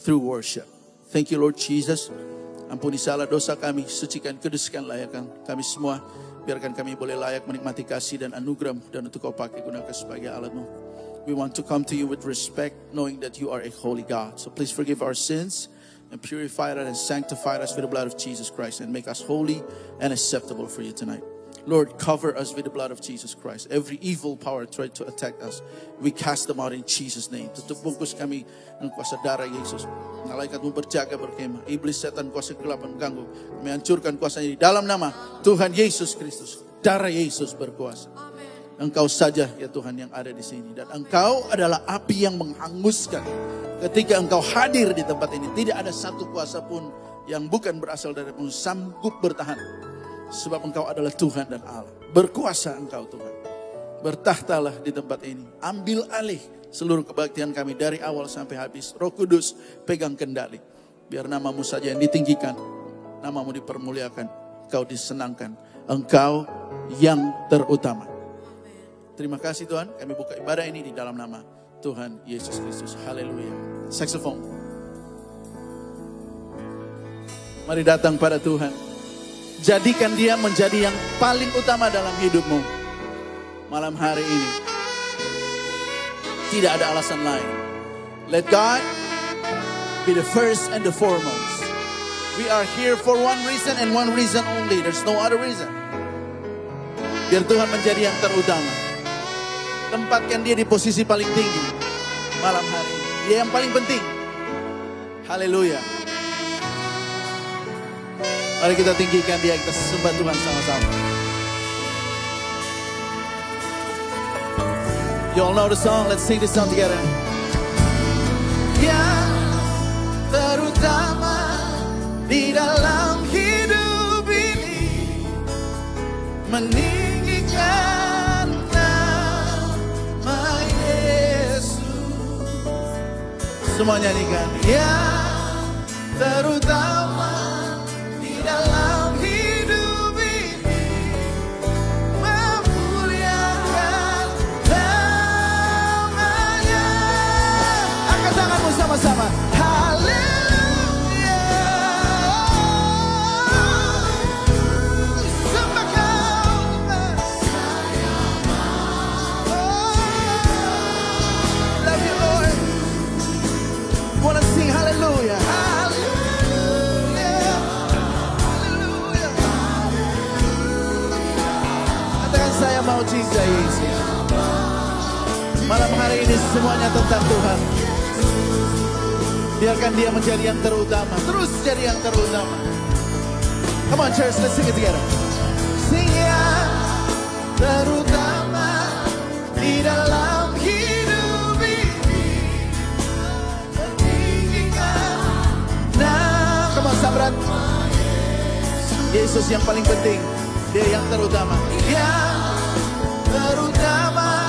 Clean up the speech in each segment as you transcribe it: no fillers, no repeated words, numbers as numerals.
through worship. Thank you Lord Jesus. Ampuni salah dosa kami, sucikan, kuduskan, layakkan kami semua. Biarkan kami boleh layak menikmati kasih dan anugerah dan untuk kau pakai gunakan sebagai alatmu. We want to come to you with respect, knowing that you are a holy God. So please forgive our sins and purify us and sanctify us with the blood of Jesus Christ and make us holy and acceptable for you tonight. Lord, cover us with the blood of Jesus Christ. Every evil power tried to attack us, we cast them out in Jesus' name. Tutup bungkus kami ng kuasa darah Yesus. Malaikat-Mu berjaga berkemah. Iblis, setan, kuasa gelap mengganggu. Kami hancurkan kuasanya di dalam nama Tuhan Yesus Kristus. Darah Yesus berkuasa. Engkau saja ya Tuhan yang ada di sini. Dan Engkau adalah api yang menghanguskan. Ketika Engkau hadir di tempat ini, tidak ada satu kuasa pun yang bukan berasal dari-Mu sanggup bertahan. Sebab Engkau adalah Tuhan dan Allah. Berkuasa Engkau Tuhan. Bertahtalah di tempat ini. Ambil alih seluruh kebaktian kami dari awal sampai habis. Roh Kudus pegang kendali. Biar nama-Mu saja yang ditinggikan. Nama-Mu dipermuliakan. Engkau disenangkan. Engkau yang terutama. Terima kasih Tuhan. Kami buka ibadah ini di dalam nama Tuhan Yesus Kristus. Haleluya. Saxophone. Mari datang pada Tuhan. Jadikan dia menjadi yang paling utama dalam hidupmu. Malam hari ini. Tidak ada alasan lain. Let God be the first and the foremost. We are here for one reason and one reason only. There's no other reason. Biar Tuhan menjadi yang terutama. Tempatkan dia di posisi paling tinggi. Malam hari ini. Dia yang paling penting. Haleluya. Mari kita tinggikan dia, kita sembah Tuhan sama-sama. You all know the song, let's sing this song together. Yang terutama di dalam hidup ini, meninggikan nama Yesus. Semua nyanyikan. Yang terutama dalam hidup ini, memuliakan namanya. Angkat tanganmu sama-sama. Haleluya. Sembah Kau Tuhan. Love you Lord. Wanna sing hallelujah. Saya mau cinta Yesus. Malam hari ini semuanya tentang Tuhan. Biarkan dia menjadi yang terutama. Terus jadi yang terutama. Come on church, let's sing it together. Sing yang terutama di dalam hidup ini. Meninggikan nama. Come on sabrat. Yesus yang paling penting. Dia yang terutama. Yang terutama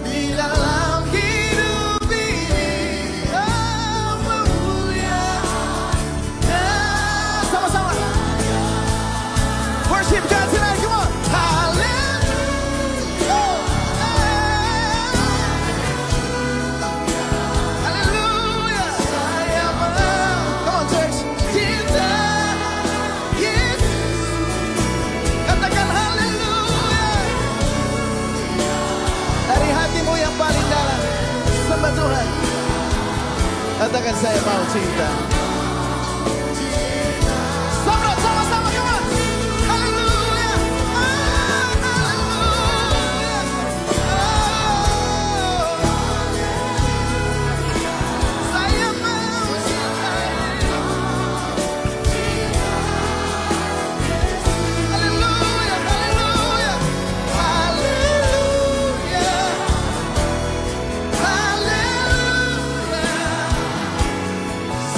di dalam hidup ini. Oh, memuliakan. Sama-sama. Worship God tonight, come on. Hallelujah. Hallelujah. Saya mau. Come on church. Cinta Yesus. Katakan haleluya. Dari hatimu yang paling dalam, sembah Tuhan. Katakan saya mau cinta. Sambut sama-sama, come on. Haleluya. Haleluya. Saya mau cinta. Haleluya, haleluya. Haleluya. Haleluya.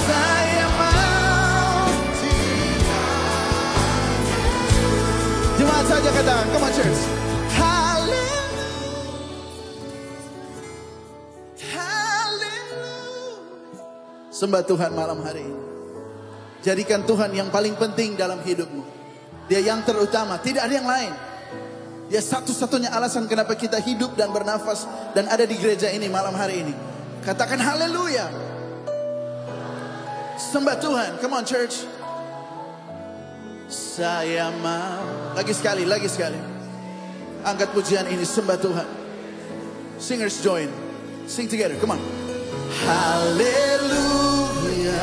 Saya mau cinta. Jemaat saja katakan, come on church. Haleluya. Haleluya. Sembah Tuhan malam hari ini. Jadikan Tuhan yang paling penting dalam hidupmu. Dia yang terutama, tidak ada yang lain. Dia satu-satunya alasan kenapa kita hidup dan bernafas dan ada di gereja ini malam hari ini. Katakan haleluya. Sembah Tuhan. Come on church. Saya mau. Lagi sekali. Angkat pujian ini, sembah Tuhan. Singers join. Sing together, come on. Haleluya.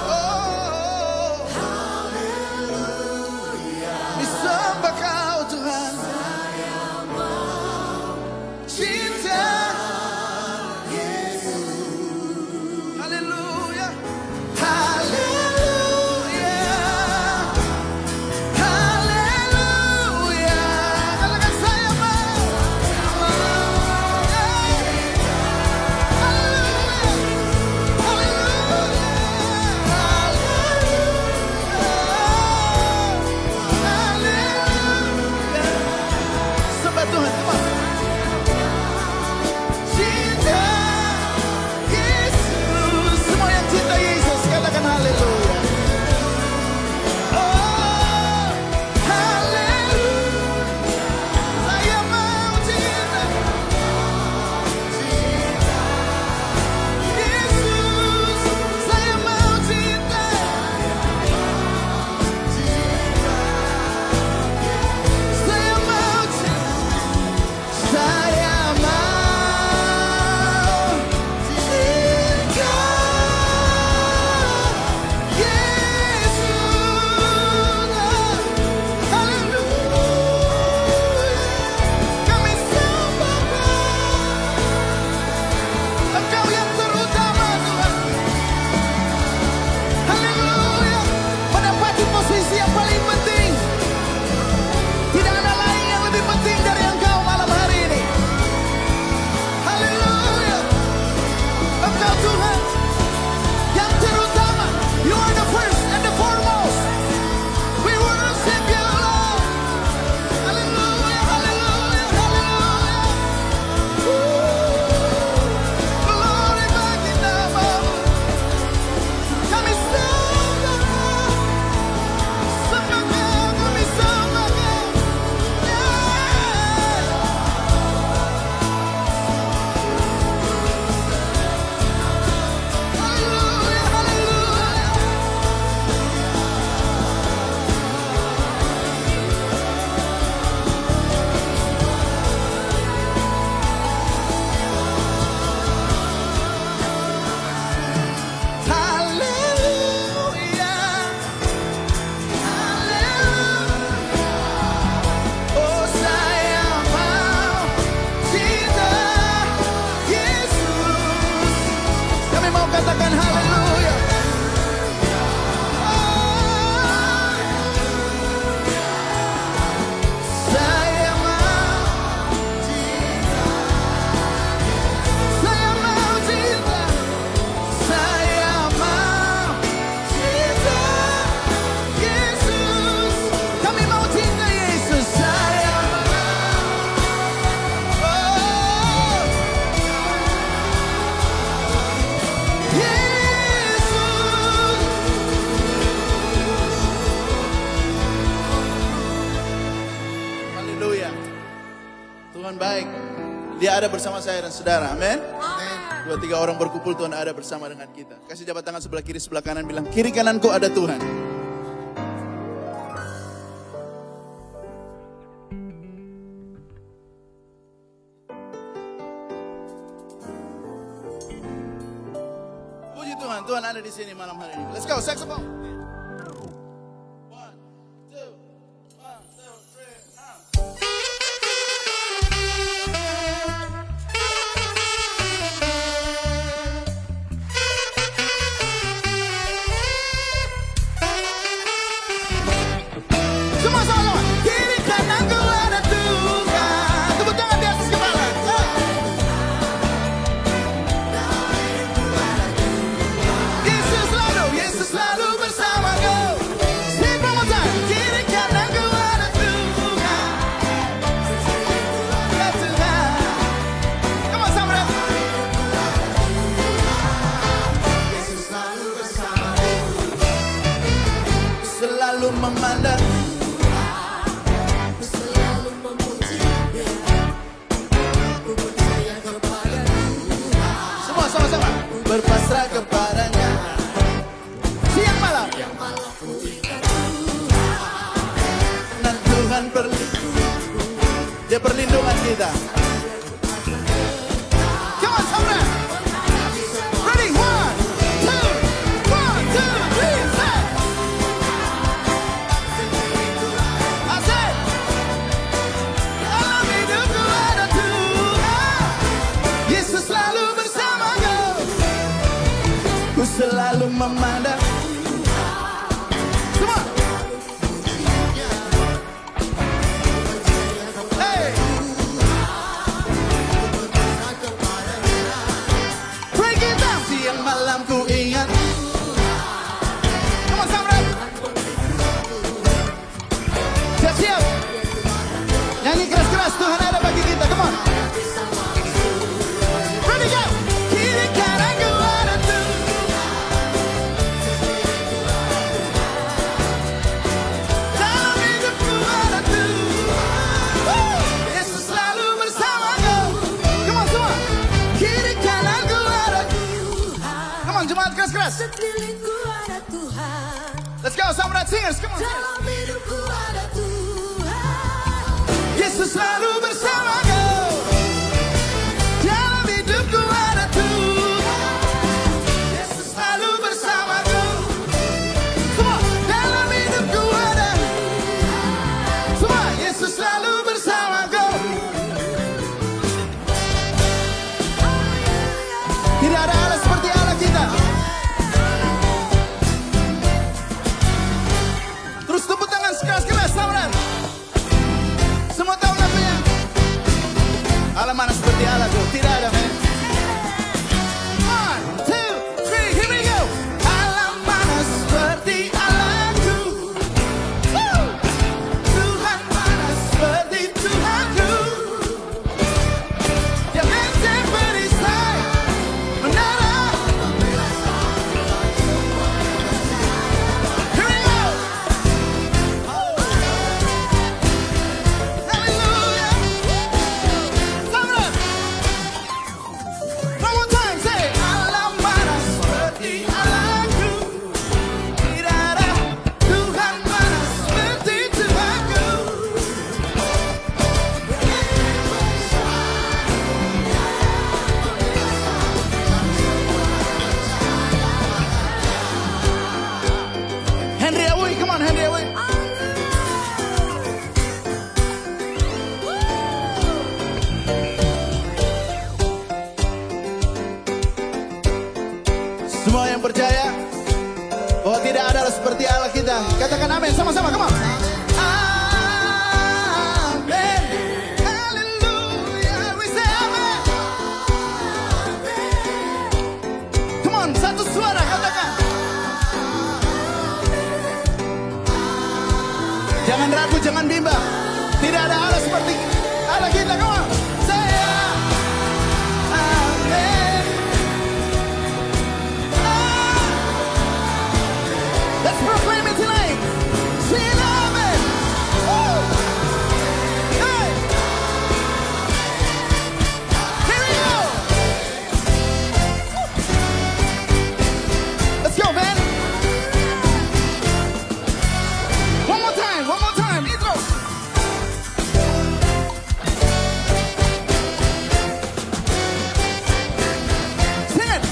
Oh, haleluya. Disembah Kau Tuhan. Saya mau cinta Yesus. Haleluya. Haleluya. Haleluya. Katakan saya mau. Sembah Tuhan, come on. Cinta Yesus. Semua yang cinta Yesus katakan haleluya. Oh, haleluya. Saya mau cinta Yesus. Saya mau cinta. Saya mau cinta. Saya mau cinta Yesus. Haleluya. Kami sembah Engkau yang terutama Tuhan. Haleluya. Menempati posisi yang paling penting. Tidak ada lain yang lebih penting dari Engkau malam hari ini. Haleluya. Engkau Tuhan yang terutama. You are the first and the foremost. We worship you Lord. Haleluya, haleluya, haleluya. Glory bagi nama-Mu. Kami sembah Kau. Sembah Kau, kami sembah Kau. Haleluya, haleluya. Haleluya. Haleluya. Oh saya mau cinta Yesus. Kami mau katakan haleluya. Saya mau cinta. Saya mau cinta. Saya mau cinta Yesus. Kami mau cinta Yesus. Saya mau. Oh, Yesus. Haleluya. Tuhan baik. Dia ada bersama saya dan saudara. Amin. 2-3 orang berkumpul, Tuhan ada bersama dengan kita. Kasih jabat tangan sebelah kiri, sebelah kanan, bilang kiri kananku ada Tuhan. Puji Tuhan, Tuhan ada di sini malam hari ini. Let's go, saxophone. 1, 2, 1, 2, 3, semua sama-sama. Kiri kananku ada Tuhan. Tepuk tangan di atas kepala. Yesus selalu bersamaku. Sing one more time. Kiri kananku ada Tuhan. Ya Tuhan. Come on, sama Yesus selalu bersamaku. Selalu memandang. Selalu memuji Dia. Ku percaya kepada Tuhan. Semua sama-sama. Berpasrah kepadanya. ku selalu memandang. Semua. Hey. Break it down. Siang malam ku ingat. Come on, Samrat. Siap-siap. Nyanyi keras-keras, Tuhan ada bagi kita. Come on. Ready, go. Kiri kanan ku ada Tuhan. Dalam hidupku ada Tuhan. Yesus selalu bersamaku. Come on, semua. Kiri kanan ku ada Tuhan. Come on, jemaat keras-keras. Sekelilingku ada Tuhan. Let's go, Samrat singers. Come on. Dalam hidupku ada Tuhan. Yesus selalu bersamaku. Dalam hidupku ada Tuhan. Yesus selalu bersamaku. Semua. Dalam hidupku ada. Semua. Yesus selalu bersamaku. Tidak ada Allah seperti Allah kita. Terus tepuk tangan keras-keras, Samrat. Semua tahu lagunya? Allah mana seperti Allahku? Tidak ada, men. 1, 2, 3, here we go. Allah mana seperti Allahku? Woo! Tuhan mana seperti Tuhanku? Dia benteng perisai, menara. Here we go. Hallelujah. Samrat. One more time, say Allah mana seperti Allahku. Tidak ada Tuhan mana seperti Tuhanku. Henry Awi, come on, Henry Awi. Semua yang percaya bahwa tidak ada Allah seperti Allah kita, katakan amin sama-sama, come on. Amin. Hallelujah. We say amin. Come on, satu suara katakan. Jangan ragu, jangan bimbang. Tidak ada Allah seperti Allah kita, come on. Say amin. Let's proclaim it tonight. Sing amen. Woo. Hey. Here we go. Let's go, man. One more time, intro. Sing it.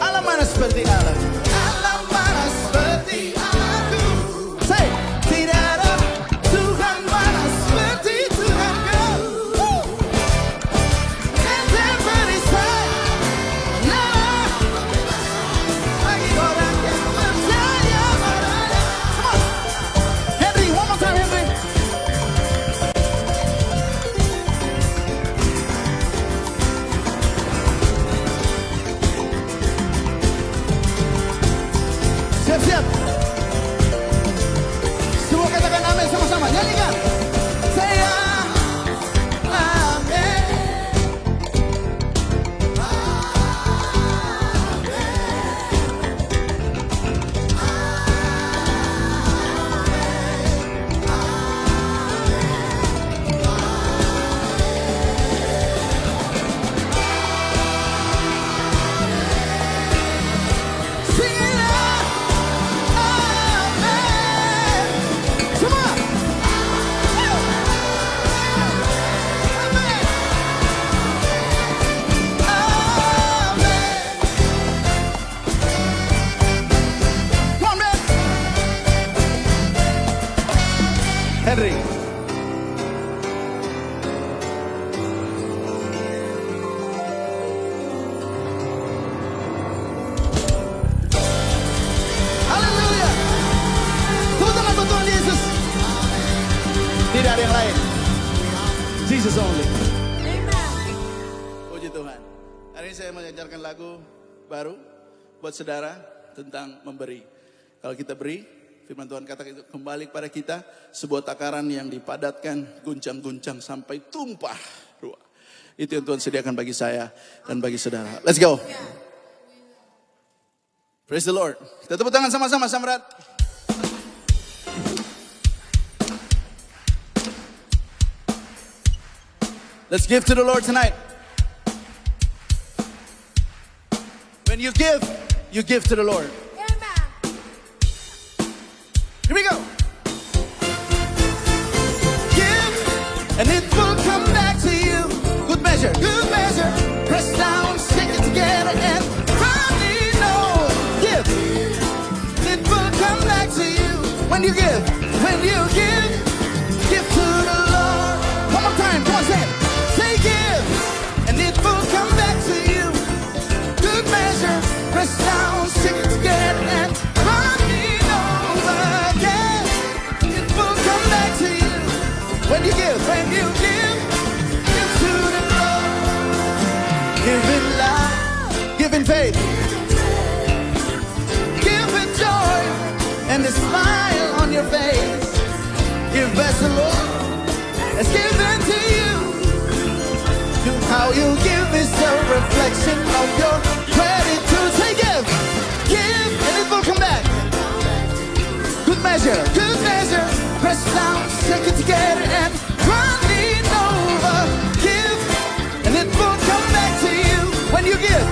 Allah mana seperti Allah. Allah mana seperti Allahku. Say, tidak ada Tuhan mana seperti Tuhanku. Woo. Benteng perisai, menara bagi orang yang percaya padanya. Come on. Henry, one more time, Henry. Siap-siap. Semua katakan amin sama-sama. Nyanyikan. Saya amin. Sing it out. Amen. Semua. Amen. Amen. Come on, man. Henry. Jesus only. Amen. Puji Tuhan. Hari ini saya mengajarkan lagu baru buat saudara tentang memberi. Kalau kita beri, firman Tuhan katakan itu kembali kepada kita sebuah takaran yang dipadatkan, guncang-guncang sampai tumpah ruah. Itu yang Tuhan sediakan bagi saya dan bagi saudara. Let's go. Praise the Lord. Kita tepuk tangan sama-sama, Samrat. Let's give to the Lord tonight. When you give to the Lord. Amen. Here we go. Give, and it will come back to you. Good measure, press down, stick it together, and running over. Give, it will come back to you. When you give to the Lord. One more time, come on, say it. Say give, and it will come back to you. Good measure, press down, stick it together, and running over. Again, it will come back to you. When you give to the Lord. Give in love, give in faith, give in joy, and a smile on your face. Give as the Lord has given to you. How you give is a reflection of your gratitude. Say give, and it will come back. Good measure, press down, stick it together, and running over. Give, and it will come back to you. When you give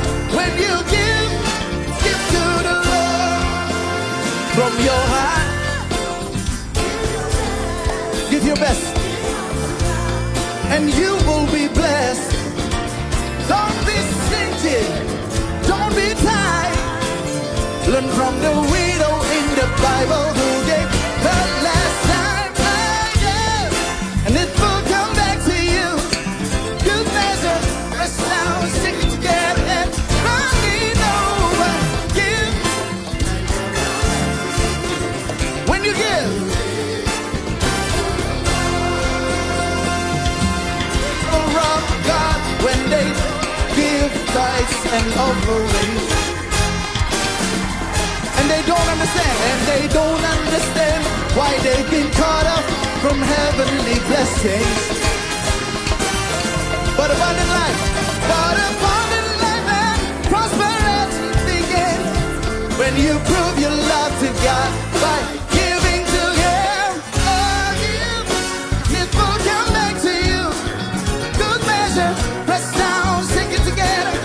to the Lord. From your heart, give your best, and you will be blessed. Don't be stingy, don't be tight. Learn from the widow in the Bible who gave the last time I gave, and it will come back to you. Good measure, press down, stick it together, and running over. Give, when you give. Of God, when they give tithes and offerings, and they don't understand why they've been cut off from heavenly blessings. But abundant life and prosperity begins when you prove your love to God by giving to Him. Oh, give, it will come back to you. Good measure, press down, stick it together.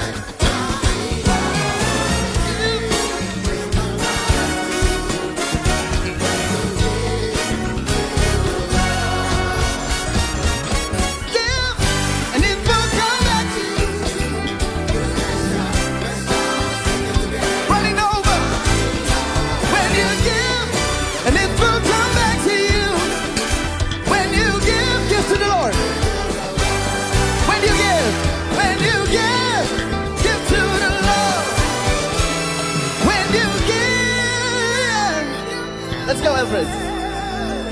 Give, and it will come back to you. Running over. When you give, and it will come back to you. When you give to the Lord. When you give to the Lord. When you give, let's go, Alfred.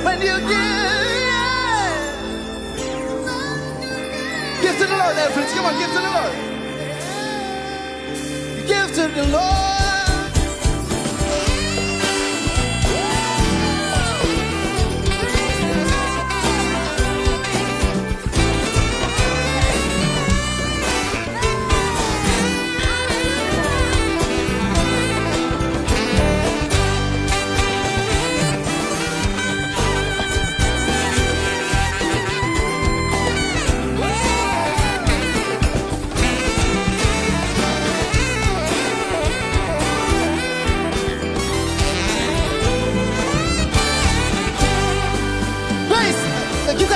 When you give to the Lord, Alfred. Come on, give to the Lord. Give to the Lord.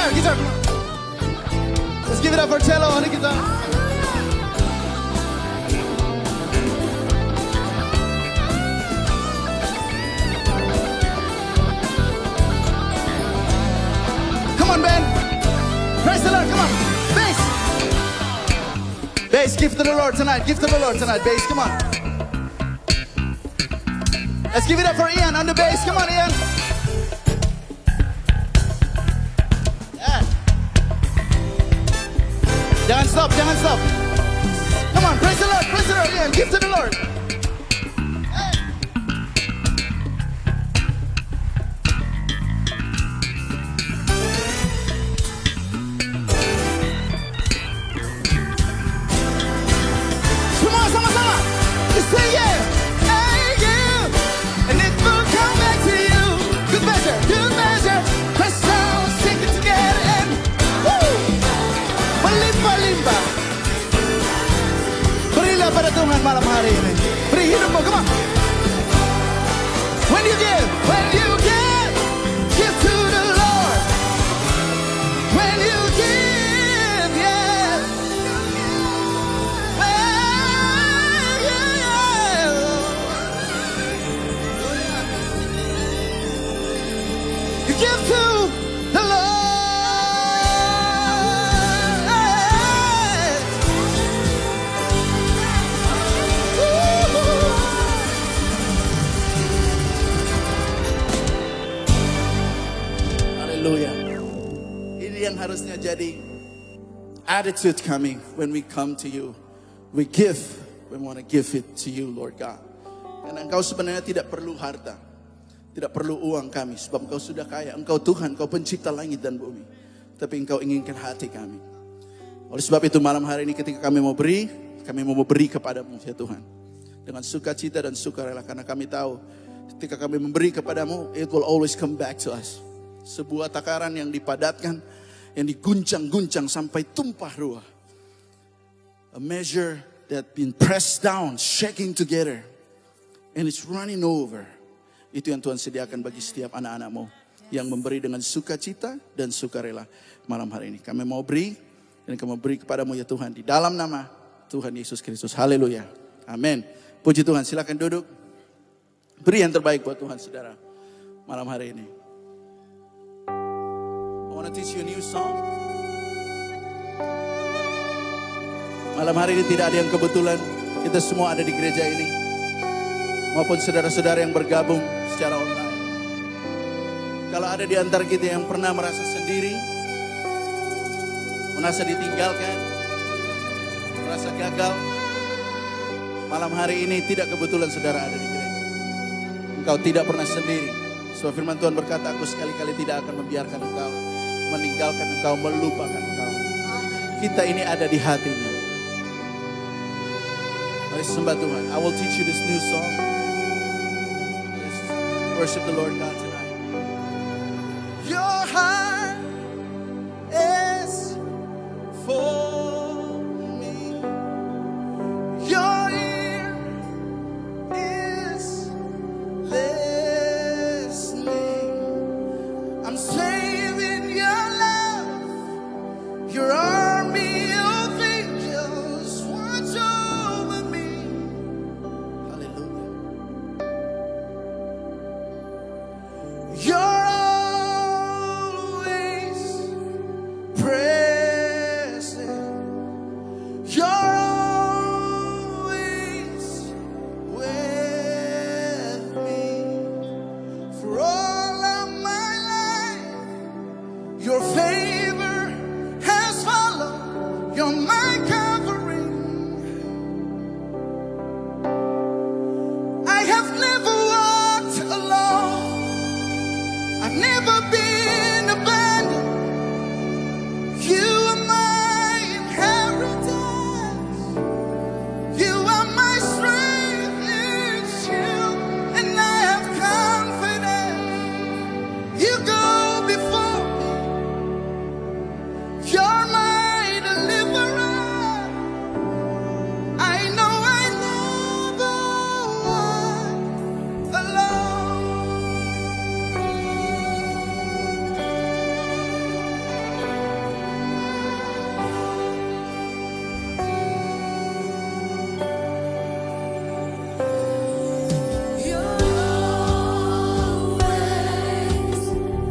Guitar. Let's give it up for cello on the guitar. Come on, Ben. Praise the Lord. Come on. Bass. Bass, give to the Lord tonight. Give to the Lord tonight. Bass, come on. Let's give it up for Ian on the bass. Come on, Ian. stop, jangan stop. Come on, praise the Lord, yeah, give to the Lord. Semua sama-sama, just say yeah, hey you, and it will come back to you. Good measure, press down, stick it together and woo, melimpah-limpah. Berilah pada Tuhan malam hari ini. Beri hidupmu, come on. When you give, give to the Lord. When you give, yeah. You give to the Lord. Haleluya. Ini yang harusnya jadi attitude kami when we come to you. We give, we want to give it to you, Lord God. Karena Engkau sebenarnya tidak perlu harta, tidak perlu uang kami, sebab Engkau sudah kaya. Engkau Tuhan, Engkau pencipta langit dan bumi. Tapi Engkau inginkan hati kami. Oleh sebab itu malam hari ini ketika kami mau beri kepadamu ya Tuhan. Dengan sukacita dan sukarela, karena kami tahu ketika kami memberi kepadamu, it will always come back to us. Sebuah takaran yang dipadatkan, yang diguncang-guncang sampai tumpah ruah. A measure that been pressed down, shaking together, and it's running over. Itu yang Tuhan sediakan bagi setiap anak-anak-Mu yang memberi dengan sukacita dan sukarela malam hari ini. Kami mau beri, dan kami beri kepadamu ya Tuhan, di dalam nama Tuhan Yesus Kristus. Haleluya. Amin. Puji Tuhan, silakan duduk. Beri yang terbaik buat Tuhan, saudara, malam hari ini. I want to teach you a new song. Malam hari ini tidak ada yang kebetulan. Kita semua ada di gereja ini, maupun saudara-saudara yang bergabung secara online. Kalau ada di antara kita yang pernah merasa sendiri, merasa ditinggalkan, merasa gagal, malam hari ini tidak kebetulan saudara ada di gereja. Engkau tidak pernah sendiri. Sebab firman Tuhan berkata, aku sekali-kali tidak akan membiarkan engkau, meninggalkan engkau, melupakan engkau. Kita ini ada di hatinya. Mari sembah Tuhan. I will teach you this new song. Let's worship the Lord God tonight. Your heart is for me. Your ear is listening. I'm saving your love. Your army of angels watch over me. Hallelujah. You're always present. You're always with me. For all of my life, your favor has followed. You're my covering. I have never walked alone. I've never been abandoned. You are my inheritance. You are my strength and shield, and I have confidence. You go before me. You're my deliverer. I know I never walk alone. You're always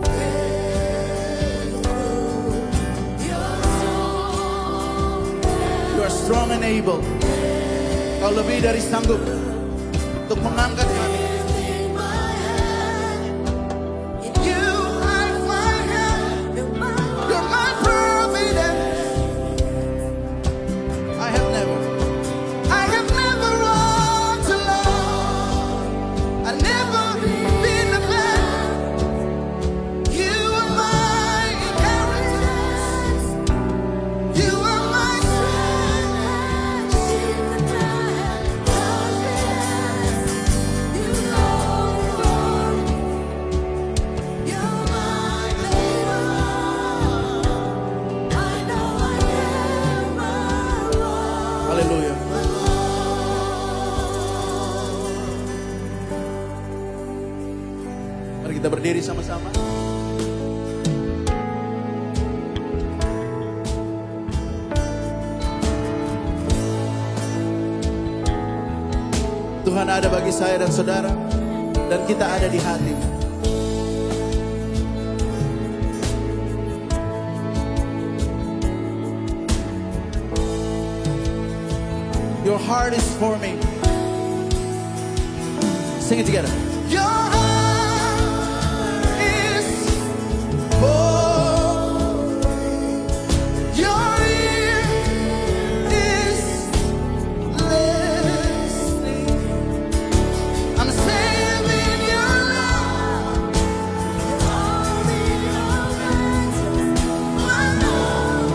faithful. You are strong and able. Kau lebih dari sanggup untuk mengangkat kami. You are my help. You're my providence. Mari kita berdiri sama-sama. Tuhan ada bagi saya dan saudara, dan kita ada di hati. Your heart is for me. Sing it together. Your heart is for your ear is listening. I'm safe in your love. All in your righteousness.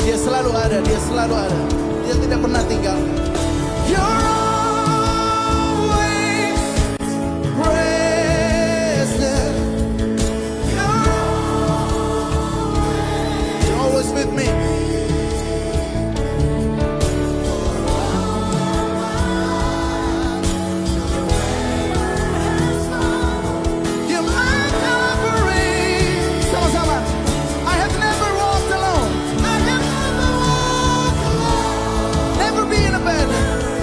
Dia selalu ada, dia selalu ada. Dia tidak pernah tinggal. You're always present. You're always with me. You're my covering. Sama-sama. I have never walked alone. I have never walked alone. Never be in a bed.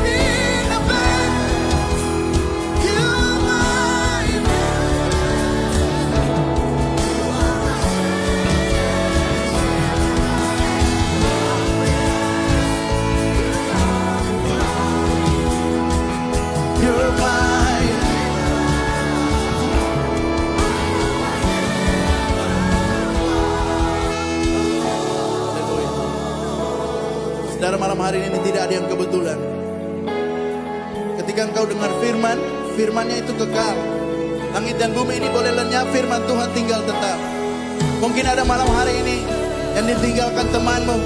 In a bed. You're my You're mine. Saudara, malam hari ini tidak ada yang kebetulan. Ketika engkau dengar firman, firmannya itu kekal. Langit dan bumi ini boleh lenyap, firman Tuhan tinggal tetap. Mungkin ada malam hari ini yang ditinggalkan temanmu,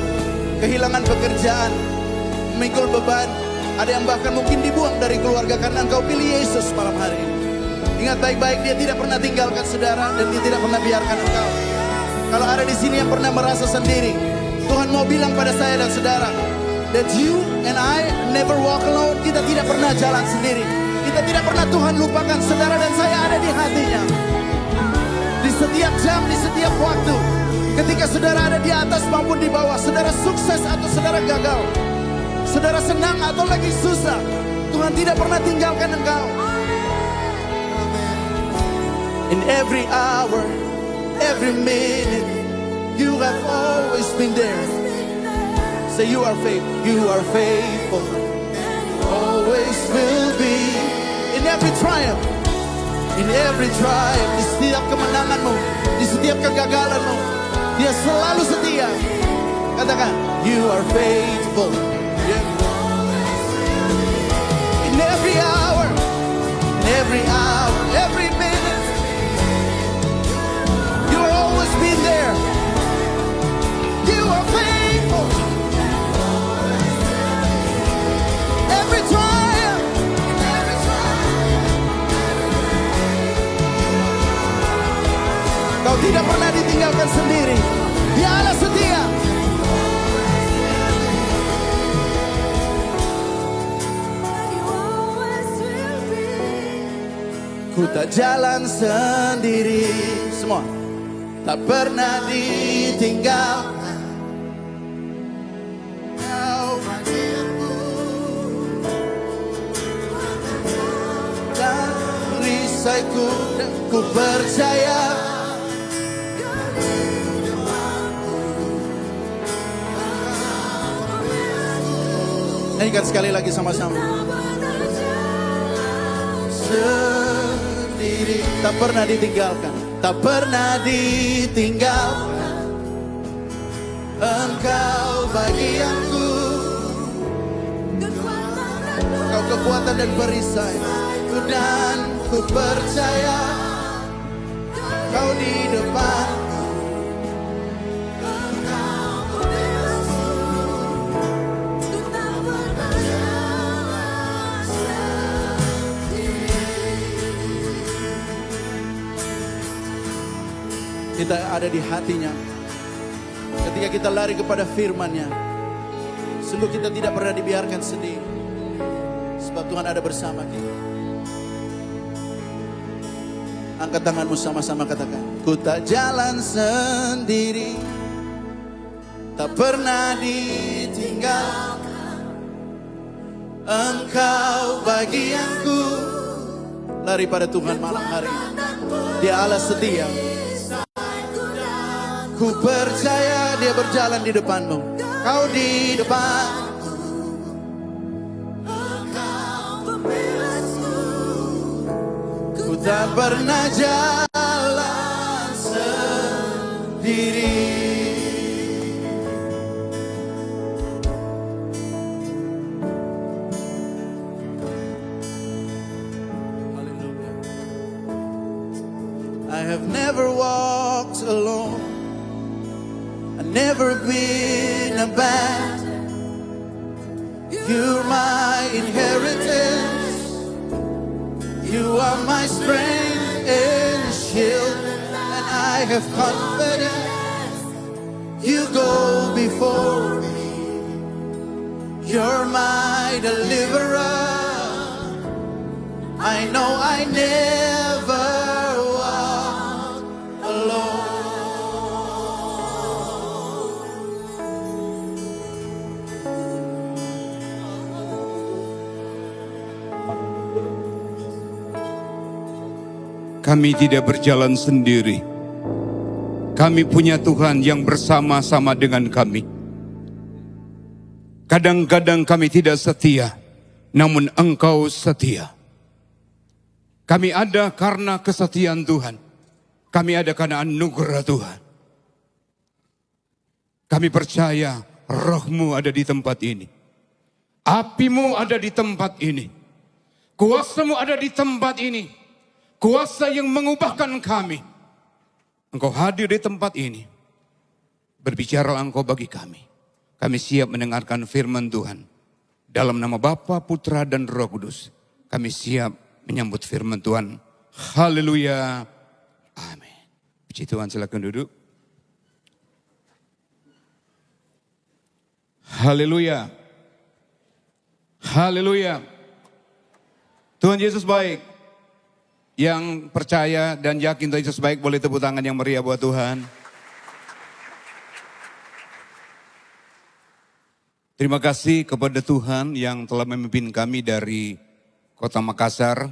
kehilangan pekerjaan, memikul beban. Ada yang bahkan mungkin dibuang dari keluarga karena engkau pilih Yesus malam hari ini. Ingat baik-baik, dia tidak pernah tinggalkan saudara dan dia tidak pernah biarkan engkau. Kalau ada di sini yang pernah merasa sendiri, Tuhan mau bilang pada saya dan saudara, that you and I never walk alone. Kita tidak pernah jalan sendiri. Kita tidak pernah Tuhan lupakan. Saudara dan saya ada di hatinya. Di setiap jam, di setiap waktu. Ketika saudara ada di atas maupun di bawah, saudara sukses atau saudara gagal, saudara senang atau lagi susah, Tuhan tidak pernah tinggalkan engkau. In every hour, every minute, you have always been there. Say you are faithful, you are faithful, always will be. In every triumph, di setiap kemenanganmu, di setiap kegagalanmu, dia selalu setia. Katakan, you are faithful. Yeah. In every hour, every minute, you are always been there. You are faithful. Every trial, kau tidak pernah ditinggalkan sendiri. Dia Allah setia. Ku tak jalan sendiri. Semua. Tak pernah ditinggalkan. Kau dan perisaiku dan ku percaya. Nyanyikan sekali lagi sama-sama. Sendiri, tak pernah ditinggalkan, tak pernah ditinggalkan. Engkau bagianku, Engkau kekuatan dan perisai, dan ku percaya Kau di depan. Kita ada di hatinya. Ketika kita lari kepada firman-Nya, sungguh kita tidak pernah dibiarkan sendiri. Sebab Tuhan ada bersama kita. Angkat tanganmu sama-sama katakan. Ku tak jalan sendiri, tak pernah ditinggalkan. Engkau bagianku. Lari pada Tuhan malam hari ini. Dia Allah setia. Ku percaya Dia berjalan di depanmu. Kau di depan. Ku tak pernah jalan sendiri. Haleluya. I have never walked alone. I've never been abandoned. You're my inheritance. You are my strength and shield, and I have confidence. You go before me. You're my deliverer. I know I never walk alone. Kami tidak berjalan sendiri. Kami punya Tuhan yang bersama-sama dengan kami. Kadang-kadang kami tidak setia, namun Engkau setia. Kami ada karena kesetiaan Tuhan. Kami ada karena anugerah Tuhan. Kami percaya Roh-Mu ada di tempat ini. Api-Mu ada di tempat ini. Kuasa-Mu ada di tempat ini. Kuasa yang mengubahkan kami. Engkau hadir di tempat ini. Berbicaralah Engkau bagi kami. Kami siap mendengarkan firman Tuhan. Dalam nama Bapa, Putra, dan Roh Kudus. Kami siap menyambut firman Tuhan. Haleluya. Amin. Puji Tuhan, silakan duduk. Haleluya. Haleluya. Tuhan Yesus baik. Yang percaya dan yakin Tuhan Yesus baik, boleh tepuk tangan yang meriah buat Tuhan. Terima kasih kepada Tuhan yang telah memimpin kami dari Kota Makassar,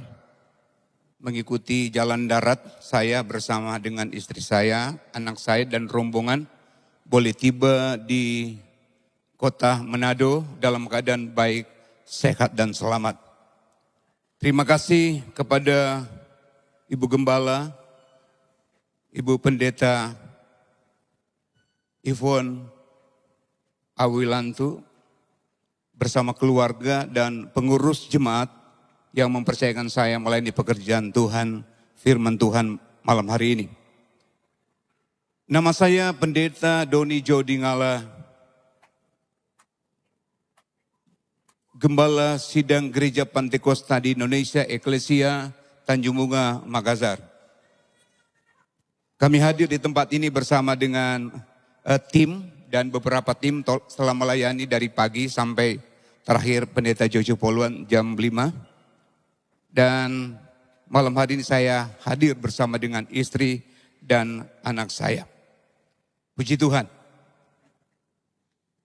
mengikuti jalan darat. Saya bersama dengan istri saya, anak saya dan rombongan boleh tiba di Kota Manado dalam keadaan baik, sehat dan selamat. Terima kasih kepada Ibu Gembala, Ibu Pendeta Yvonne Awilantu bersama keluarga dan pengurus jemaat yang mempercayakan saya melayani pekerjaan Tuhan, firman Tuhan malam hari ini. Nama saya Pendeta Doni Jodingala, Gembala Sidang Gereja Pantekosta di Indonesia, Eklesia Tanjung Bunga, Makassar. Kami hadir di tempat ini bersama dengan tim dan beberapa tim telah melayani dari pagi sampai terakhir Pendeta Jojo Poluan jam 5. Dan malam hari ini saya hadir bersama dengan istri dan anak saya. Puji Tuhan.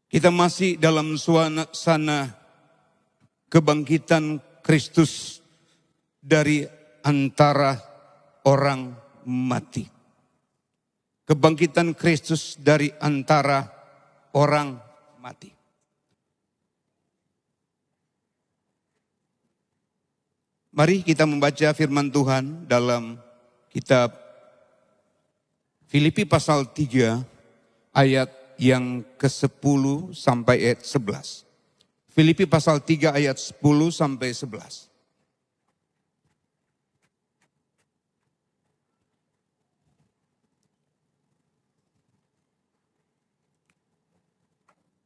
Kita masih dalam suasana kebangkitan Kristus dari antara orang mati. Kebangkitan Kristus dari antara orang mati. Mari kita membaca firman Tuhan dalam kitab Filipi pasal 3 ayat yang ke-10 sampai ayat 11. Filipi pasal 3 ayat 10 sampai 11.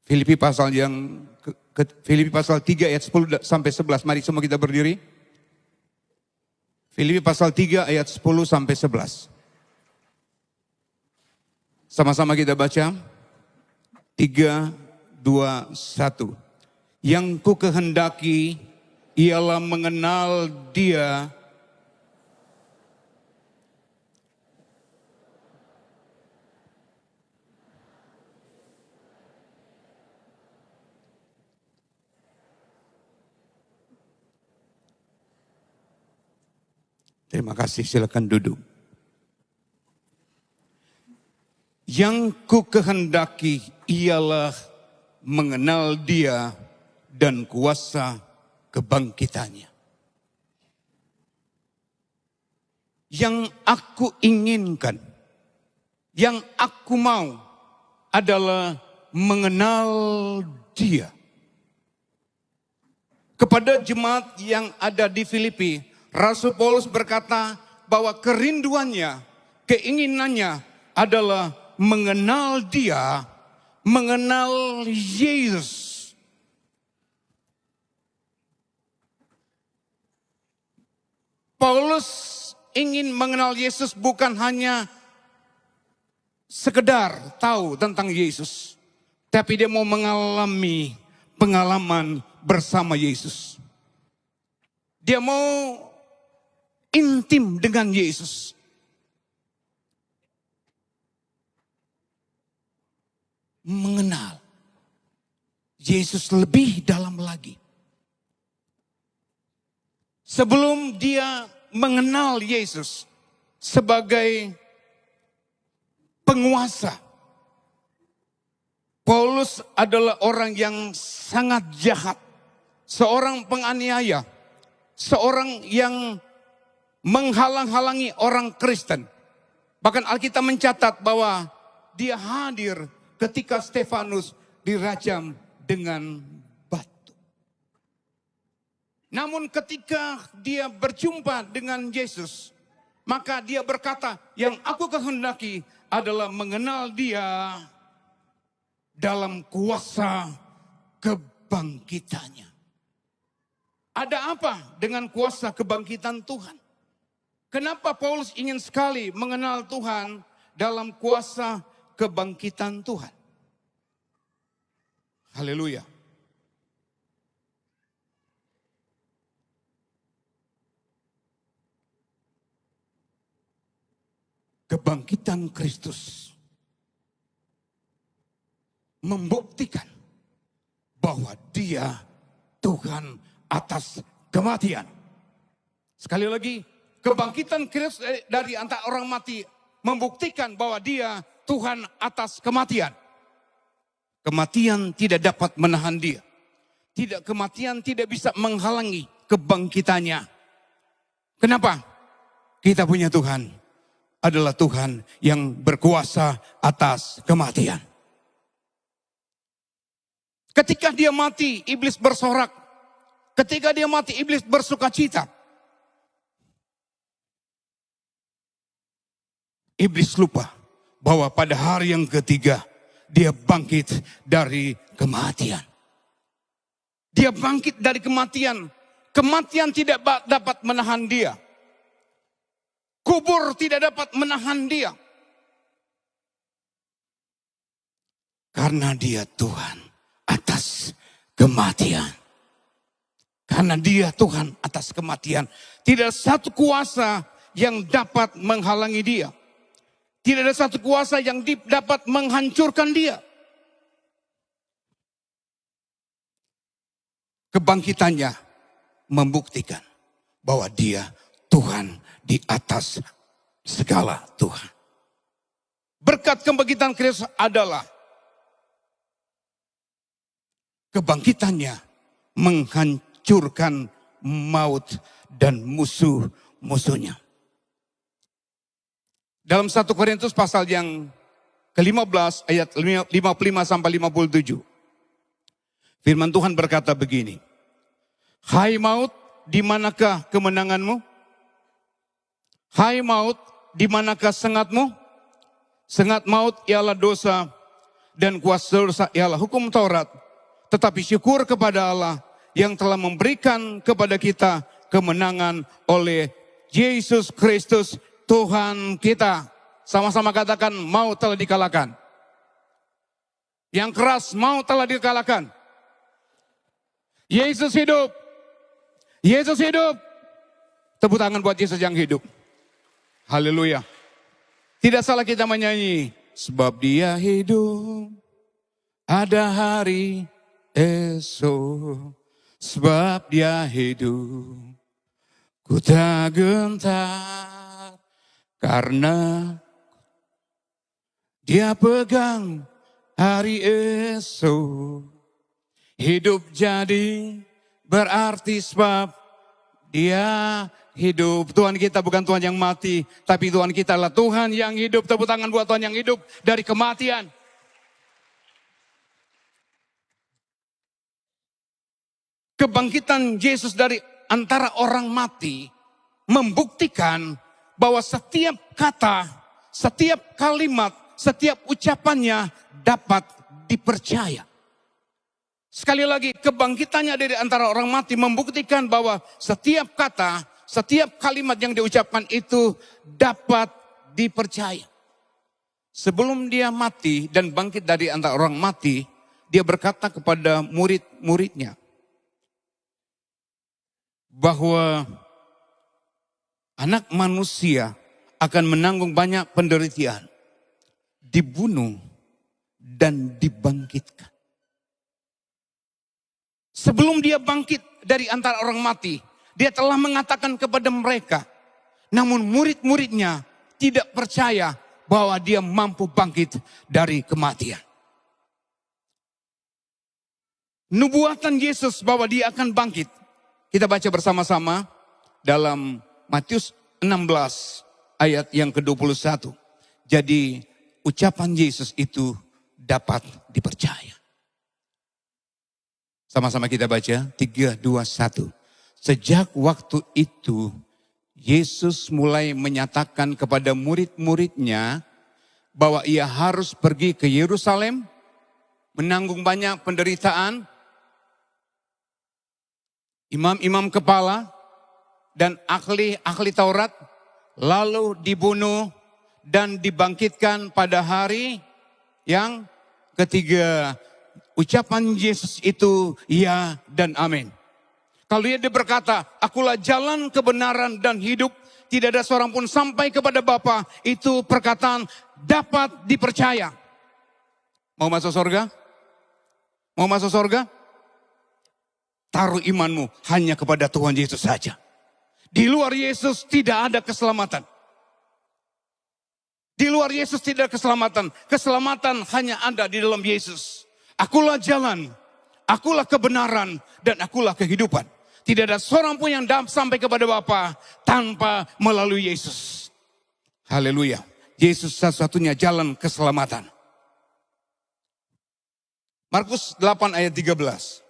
Filipi pasal Filipi pasal 3 ayat 10 sampai 11. Mari semua kita berdiri. Filipi pasal 3 ayat 10 sampai 11. Sama-sama kita baca. 3, 2, 1. Yang ku kehendaki ialah mengenal Dia Terima kasih, silakan duduk. Yang ku kehendaki ialah mengenal Dia dan kuasa kebangkitannya. Yang aku inginkan, yang aku mau adalah mengenal Dia. Kepada jemaat yang ada di Filipi, Rasul Paulus berkata bahwa kerinduannya, keinginannya adalah mengenal Dia, mengenal Yesus. Paulus ingin mengenal Yesus bukan hanya sekedar tahu tentang Yesus, tapi dia mau mengalami pengalaman bersama Yesus. Dia mau intim dengan Yesus. Mengenal Yesus lebih dalam lagi. Sebelum dia mengenal Yesus sebagai penguasa, Paulus adalah orang yang sangat jahat, seorang penganiaya, seorang yang menghalang-halangi orang Kristen. Bahkan Alkitab mencatat bahwa dia hadir ketika Stefanus dirajam dengan batu. Namun ketika dia berjumpa dengan Yesus, maka dia berkata, yang aku kehendaki adalah mengenal Dia dalam kuasa kebangkitannya. Ada apa dengan kuasa kebangkitan Tuhan? Kenapa Paulus ingin sekali mengenal Tuhan dalam kuasa kebangkitan Tuhan? Haleluya. Kebangkitan Kristus membuktikan bahwa Dia Tuhan atas kematian. Sekali lagi, kebangkitan Kristus dari antara orang mati membuktikan bahwa Dia Tuhan atas kematian. Kematian tidak dapat menahan Dia. Kematian tidak bisa menghalangi kebangkitannya. Kenapa? Kita punya Tuhan adalah Tuhan yang berkuasa atas kematian. Ketika Dia mati, iblis bersorak. Ketika Dia mati, iblis bersukacita. Iblis lupa bahwa pada hari yang ketiga Dia bangkit dari kematian. Dia bangkit dari kematian. Kematian tidak dapat menahan Dia. Kubur tidak dapat menahan Dia. Karena Dia Tuhan atas kematian. Karena Dia Tuhan atas kematian. Tidak satu kuasa yang dapat menghalangi Dia. Tidak ada satu kuasa yang dapat menghancurkan Dia. Kebangkitannya membuktikan bahwa Dia Tuhan di atas segala Tuhan. Berkat kebangkitan Kristus adalah kebangkitannya menghancurkan maut dan musuh-musuhnya. Dalam 1 Korintus pasal yang ke-15 ayat 55 sampai 57. Firman Tuhan berkata begini. Hai maut, di manakah kemenanganmu? Hai maut, di manakah sengatmu? Sengat maut ialah dosa dan kuasa dosa ialah hukum Taurat. Tetapi syukur kepada Allah yang telah memberikan kepada kita kemenangan oleh Yesus Kristus Tuhan kita. Sama-sama katakan, maut telah dikalahkan. Yang keras, maut telah dikalahkan. Yesus hidup. Yesus hidup. Tepuk tangan buat Yesus yang hidup. Haleluya. Tidak salah kita menyanyi. Sebab Dia hidup. Ada hari esok. Sebab Dia hidup. Ku tak gentar karena Dia pegang hari esok. Hidup jadi berarti sebab Dia hidup. Tuhan kita bukan Tuhan yang mati, tapi Tuhan kita adalah Tuhan yang hidup. Tepuk tangan buat Tuhan yang hidup dari kematian. Kebangkitan Yesus dari antara orang mati membuktikan bahwa setiap kata, setiap kalimat, setiap ucapannya dapat dipercaya. Sekali lagi, kebangkitannya dari antara orang mati membuktikan bahwa setiap kata, setiap kalimat yang diucapkan itu dapat dipercaya. Sebelum dia mati dan bangkit dari antara orang mati, dia berkata kepada murid-muridnya bahwa anak manusia akan menanggung banyak penderitaan, dibunuh dan dibangkitkan. Sebelum dia bangkit dari antara orang mati, dia telah mengatakan kepada mereka, namun murid-muridnya tidak percaya bahwa dia mampu bangkit dari kematian. Nubuatan Yesus bahwa dia akan bangkit, kita baca bersama-sama dalam Matius 16 ayat yang ke-21. Jadi ucapan Yesus itu dapat dipercaya. Sama-sama kita baca, 3, 2, 1. Sejak waktu itu, Yesus mulai menyatakan kepada murid-muridnya bahwa ia harus pergi ke Yerusalem, menanggung banyak penderitaan, imam-imam kepala, dan ahli-ahli Taurat, lalu dibunuh dan dibangkitkan pada hari yang ketiga. Ucapan Yesus itu ya dan amin. Kalau dia berkata, akulah jalan kebenaran dan hidup, tidak ada seorang pun sampai kepada Bapa, itu perkataan dapat dipercaya. Mau masuk surga? Mau masuk surga? Taruh imanmu hanya kepada Tuhan Yesus saja. Di luar Yesus tidak ada keselamatan. Di luar Yesus tidak ada keselamatan. Keselamatan hanya ada di dalam Yesus. Akulah jalan, akulah kebenaran, dan akulah kehidupan. Tidak ada seorang pun yang sampai kepada Bapa tanpa melalui Yesus. Haleluya. Yesus satu-satunya jalan keselamatan. Markus 8 ayat 13.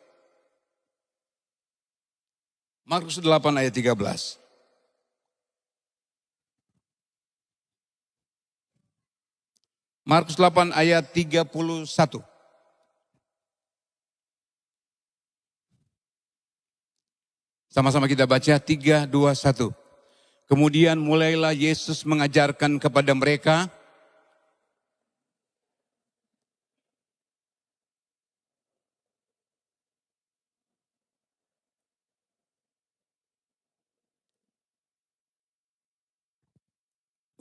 Markus 8 ayat 13. Markus 8 ayat 31. Sama-sama kita baca 3, 2, 1. Kemudian mulailah Yesus mengajarkan kepada mereka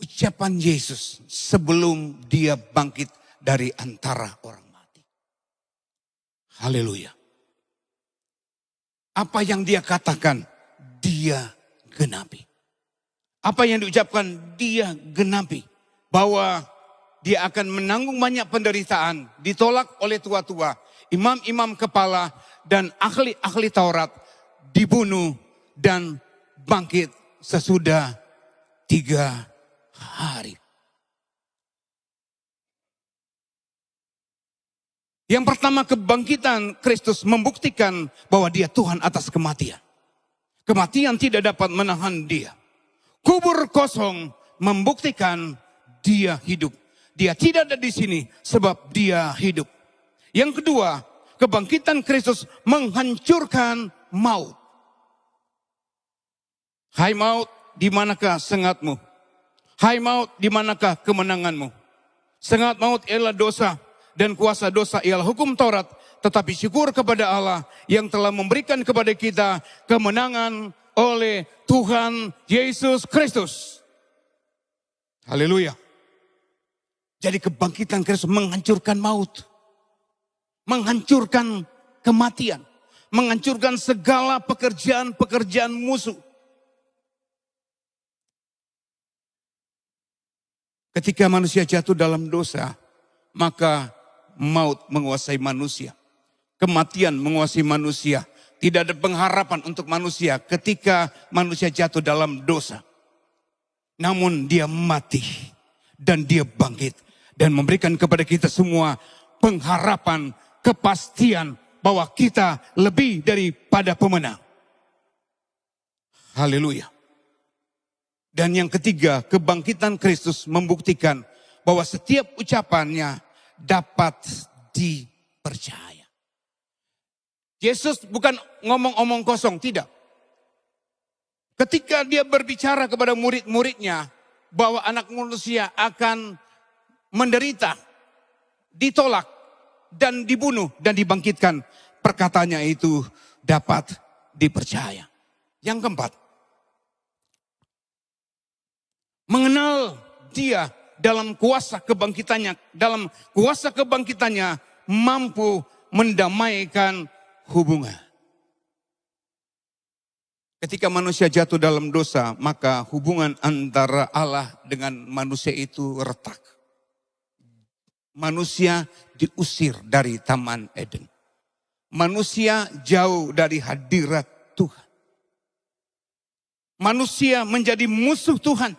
ucapan Yesus sebelum dia bangkit dari antara orang mati. Haleluya. Apa yang dia katakan, dia genapi. Apa yang diucapkan, dia genapi. Bahwa dia akan menanggung banyak penderitaan, ditolak oleh tua-tua, imam-imam kepala, dan ahli-ahli Taurat, dibunuh dan bangkit sesudah 3 hari. Yang pertama, kebangkitan Kristus membuktikan bahwa dia Tuhan atas kematian. Kematian tidak dapat menahan dia. Kubur kosong membuktikan dia hidup. Dia tidak ada di sini sebab dia hidup. Yang kedua, kebangkitan Kristus menghancurkan maut. Hai maut, di manakah sengatmu? Hai maut, di manakah kemenanganmu? Sengat maut ialah dosa. Dan kuasa dosa ialah hukum Taurat, tetapi syukur kepada Allah yang telah memberikan kepada kita kemenangan oleh Tuhan Yesus Kristus. Haleluya. Jadi kebangkitan Kristus menghancurkan maut, menghancurkan kematian, menghancurkan segala pekerjaan-pekerjaan musuh. Ketika manusia jatuh dalam dosa, maka maut menguasai manusia. Kematian menguasai manusia. Tidak ada pengharapan untuk manusia ketika manusia jatuh dalam dosa. Namun dia mati dan dia bangkit. Dan memberikan kepada kita semua pengharapan, kepastian bahwa kita lebih daripada pemenang. Haleluya. Dan yang ketiga, kebangkitan Kristus membuktikan bahwa setiap ucapannya dapat dipercaya. Yesus bukan ngomong-omong kosong, tidak. Ketika dia berbicara kepada murid-muridnya bahwa anak manusia akan menderita, ditolak, dan dibunuh, dan dibangkitkan, perkataannya itu dapat dipercaya. Yang keempat, mengenal dia dalam kuasa kebangkitannya. Dalam kuasa kebangkitannya mampu mendamaikan hubungan. Ketika manusia jatuh dalam dosa, maka hubungan antara Allah dengan manusia itu retak. Manusia diusir dari Taman Eden. Manusia jauh dari hadirat Tuhan. Manusia menjadi musuh Tuhan.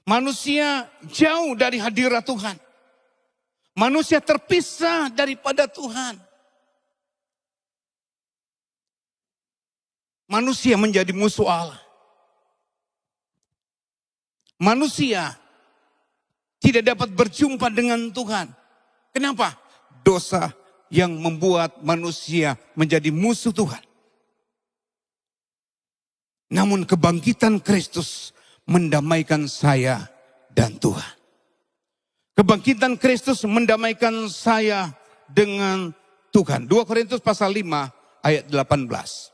Manusia jauh dari hadirat Tuhan. Manusia terpisah daripada Tuhan. Manusia menjadi musuh Allah. Manusia tidak dapat berjumpa dengan Tuhan. Kenapa? Dosa yang membuat manusia menjadi musuh Tuhan. Namun kebangkitan Kristus mendamaikan saya dan Tuhan. Kebangkitan Kristus mendamaikan saya dengan Tuhan. 2 Korintus pasal 5 ayat 18.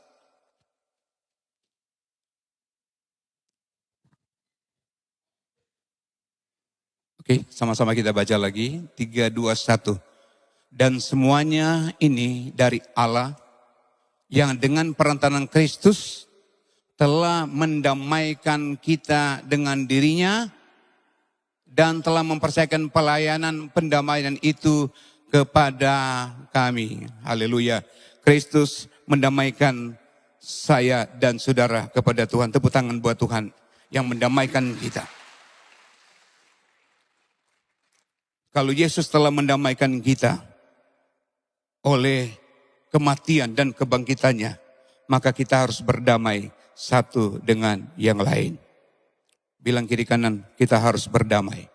Oke, sama-sama kita baca lagi. 3, 2, 1. Dan semuanya ini dari Allah yang dengan perantaraan Kristus telah mendamaikan kita dengan dirinya dan telah mempercayakan pelayanan pendamaian itu kepada kami. Haleluya. Kristus mendamaikan saya dan saudara kepada Tuhan. Tepuk tangan buat Tuhan yang mendamaikan kita. Kalau Yesus telah mendamaikan kita oleh kematian dan kebangkitannya, maka kita harus berdamai satu dengan yang lain. Bilang kiri kanan, kita harus berdamai.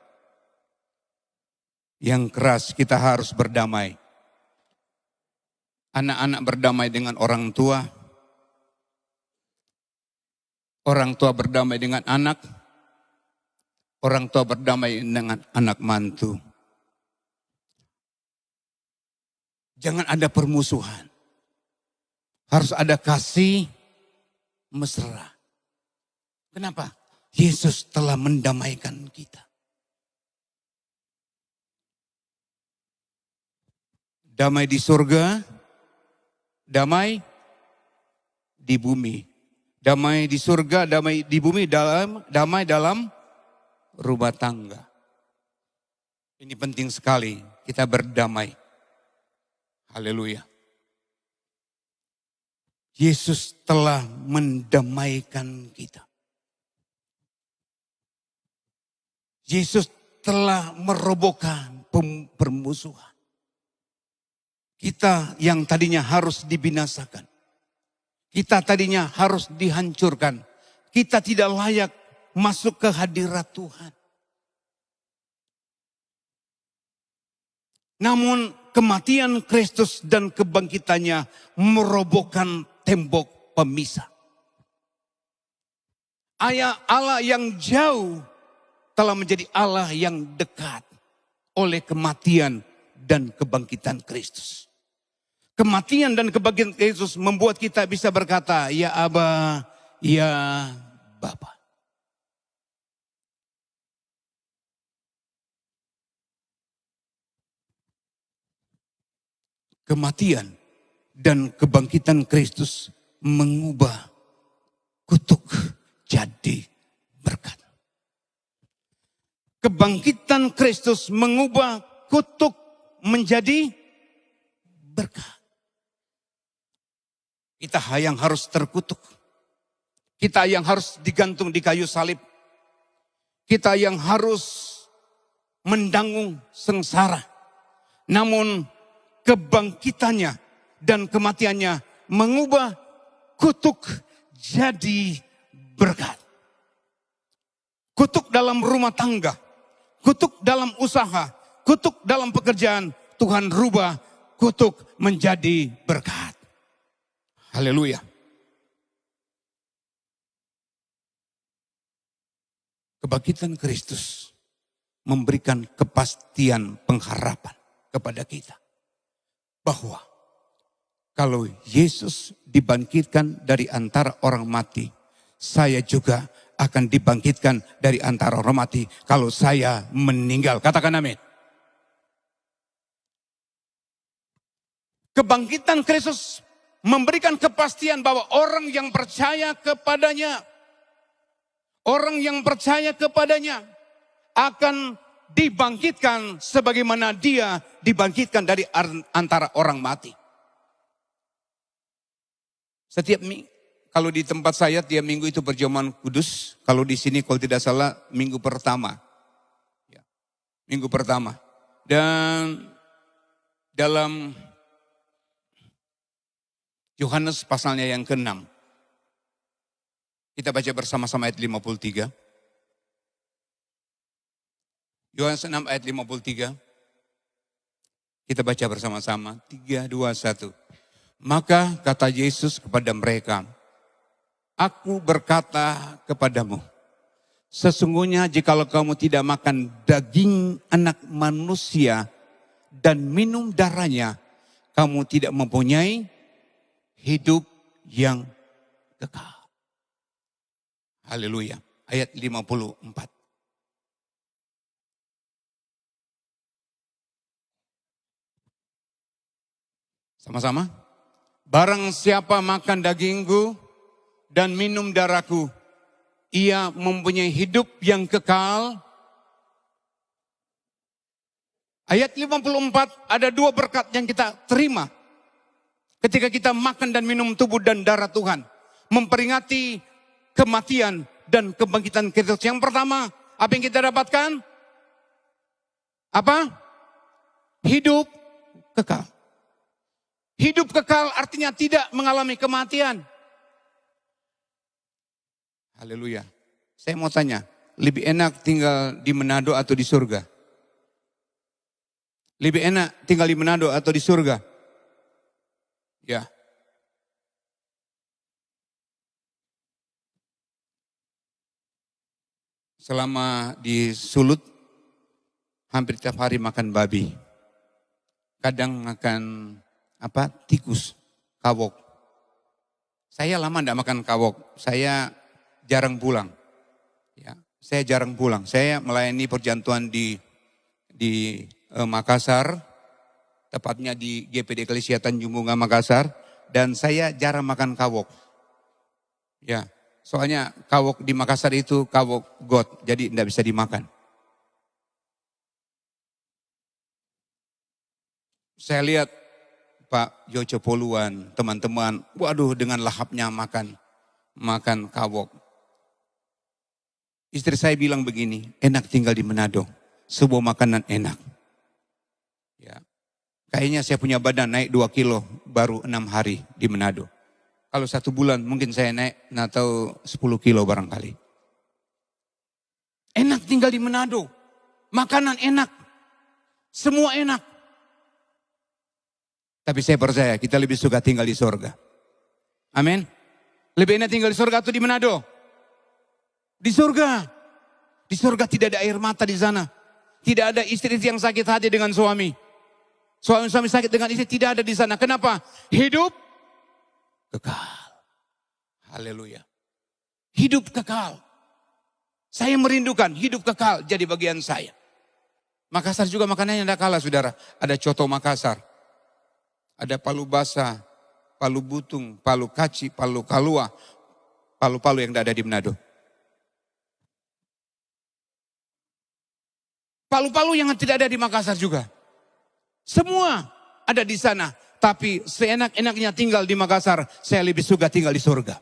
Yang keras, kita harus berdamai. Anak-anak berdamai dengan orang tua. Orang tua berdamai dengan anak. Orang tua berdamai dengan anak mantu. Jangan ada permusuhan. Harus ada kasih mesra. Kenapa? Yesus telah mendamaikan kita. Damai di surga, damai di bumi. Damai di surga, damai di bumi, damai dalam rumah tangga. Ini penting sekali, kita berdamai. Haleluya. Yesus telah mendamaikan kita. Yesus telah merobohkan permusuhan. Kita yang tadinya harus dibinasakan. Kita tadinya harus dihancurkan. Kita tidak layak masuk ke hadirat Tuhan. Namun kematian Kristus dan kebangkitannya merobohkan tembok pemisah. Allah yang jauh telah menjadi Allah yang dekat oleh kematian dan kebangkitan Kristus. Kematian dan kebangkitan Kristus membuat kita bisa berkata, ya Aba, ya Bapa. Kematian dan kebangkitan Kristus mengubah kutuk jadi berkat. Kebangkitan Kristus mengubah kutuk menjadi berkat. Kita yang harus terkutuk. Kita yang harus digantung di kayu salib. Kita yang harus menanggung sengsara. Namun kebangkitannya dan kematiannya mengubah kutuk jadi berkat. Kutuk dalam rumah tangga, kutuk dalam usaha, kutuk dalam pekerjaan, Tuhan rubah kutuk menjadi berkat. Haleluya. Kebangkitan Kristus memberikan kepastian pengharapan kepada kita. Bahwa kalau Yesus dibangkitkan dari antara orang mati, saya juga akan dibangkitkan dari antara orang mati kalau saya meninggal. Katakan amin. Kebangkitan Kristus memberikan kepastian bahwa orang yang percaya kepadanya, akan dibangkitkan sebagaimana dia dibangkitkan dari antara orang mati. Setiap kalau di tempat saya tiap minggu itu perjamuan kudus. Kalau di sini kalau tidak salah minggu pertama. Ya, minggu pertama. Dan dalam Yohanes pasalnya yang ke-6. Kita baca bersama-sama ayat 53. Yohanes 6 ayat 53. Kita baca bersama-sama. 3, 2, 1. Maka kata Yesus kepada mereka, Aku berkata kepadamu, sesungguhnya jikalau kamu tidak makan daging anak manusia dan minum darahnya, kamu tidak mempunyai hidup yang kekal. Haleluya. Ayat 54. Sama-sama. Barang siapa makan dagingku dan minum darahku, ia mempunyai hidup yang kekal. Ayat 54 ada dua berkat yang kita terima ketika kita makan dan minum tubuh dan darah Tuhan. Memperingati kematian dan kebangkitan Kristus. Yang pertama, apa yang kita dapatkan? Apa? Hidup kekal. Hidup kekal artinya tidak mengalami kematian. Haleluya. Saya mau tanya, lebih enak tinggal di Manado atau di surga? Lebih enak tinggal di Manado atau di surga? Ya. Selama di Sulut, hampir tiap hari makan babi. Kadang makan tikus, kawok. Saya lama tidak makan kawok. Saya jarang pulang. Ya, saya jarang pulang. Saya melayani perjantuan di Makassar, tepatnya di GPD Eklesia Tanjung Bunga Makassar, dan saya jarang makan kawok. Ya, soalnya kawok di Makassar itu kawok got, jadi tidak bisa dimakan. Saya lihat Pak Joco Poluan, teman-teman, waduh dengan lahapnya makan kawok. Istri saya bilang begini, enak tinggal di Manado, sebuah makanan enak. Ya, kayaknya saya punya badan naik 2 kilo baru 6 hari di Manado. Kalau 1 bulan mungkin saya naik atau 10 kilo barangkali. Enak tinggal di Manado, makanan enak, semua enak. Tapi saya percaya kita lebih suka tinggal di surga. Amin. Lebih enak tinggal di surga atau di Manado? Di surga. Di surga tidak ada air mata di sana. Tidak ada istri yang sakit hati dengan suami. Suami sakit dengan istri tidak ada di sana. Kenapa? Hidup kekal. Haleluya. Hidup kekal. Saya merindukan hidup kekal jadi bagian saya. Makassar juga makanannya tidak kalah saudara. Ada coto Makassar. Ada palu basah, palu butung, palu kaci, palu kalua, palu-palu yang tidak ada di Manado. Palu-Palu yang tidak ada di Makassar juga. Semua ada di sana. Tapi seenak-enaknya tinggal di Makassar, saya lebih suka tinggal di surga.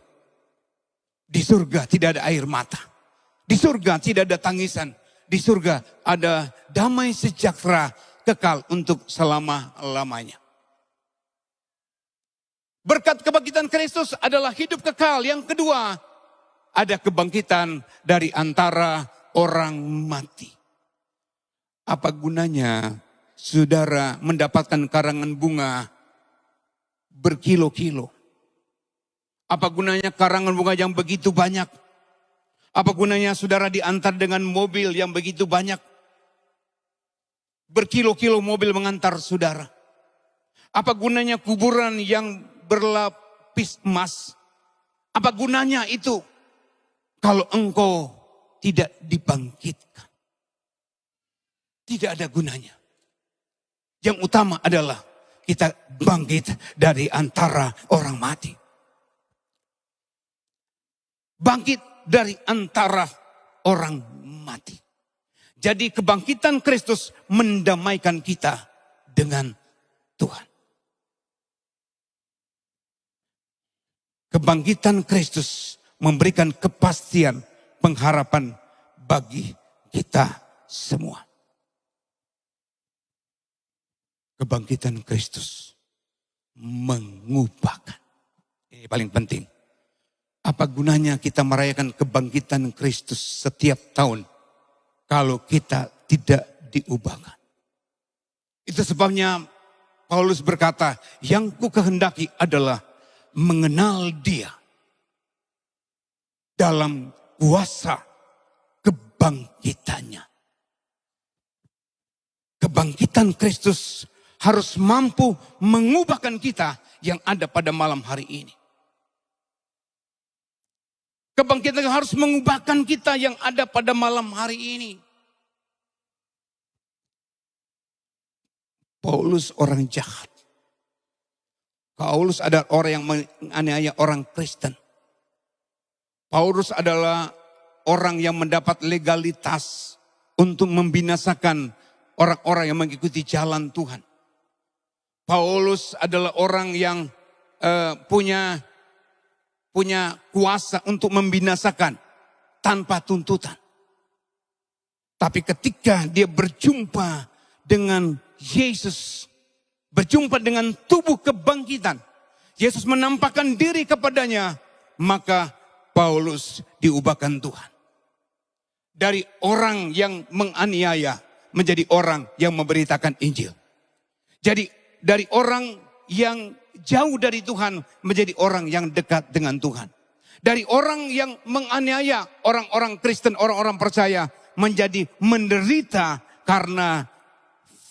Di surga tidak ada air mata. Di surga tidak ada tangisan. Di surga ada damai sejahtera kekal untuk selama-lamanya. Berkat kebangkitan Kristus adalah hidup kekal. Yang kedua, ada kebangkitan dari antara orang mati. Apa gunanya saudara mendapatkan karangan bunga berkilo-kilo? Apa gunanya karangan bunga yang begitu banyak? Apa gunanya saudara diantar dengan mobil yang begitu banyak? Berkilo-kilo mobil mengantar saudara. Apa gunanya kuburan yang berlapis emas? Apa gunanya itu kalau engkau tidak dibangkitkan? Tidak ada gunanya. Yang utama adalah kita bangkit dari antara orang mati. Bangkit dari antara orang mati. Jadi kebangkitan Kristus mendamaikan kita dengan Tuhan. Kebangkitan Kristus memberikan kepastian pengharapan bagi kita semua. Kebangkitan Kristus mengubahkan. Ini paling penting. Apa gunanya kita merayakan kebangkitan Kristus setiap tahun kalau kita tidak diubahkan? Itu sebabnya Paulus berkata, yang ku kehendaki adalah mengenal Dia dalam kuasa kebangkitannya. Kebangkitan Kristus harus mampu mengubahkan kita yang ada pada malam hari ini. Kebangkitan harus mengubahkan kita yang ada pada malam hari ini. Paulus orang jahat. Paulus adalah orang yang menganiaya orang Kristen. Paulus adalah orang yang mendapat legalitas untuk membinasakan orang-orang yang mengikuti jalan Tuhan. Paulus adalah orang yang punya kuasa untuk membinasakan tanpa tuntutan. Tapi ketika dia berjumpa dengan Yesus, berjumpa dengan tubuh kebangkitan, Yesus menampakkan diri kepadanya, maka Paulus diubahkan Tuhan. Dari orang yang menganiaya menjadi orang yang memberitakan Injil. Jadi dari orang yang jauh dari Tuhan menjadi orang yang dekat dengan Tuhan. Dari orang yang menganiaya orang-orang Kristen, orang-orang percaya menjadi menderita karena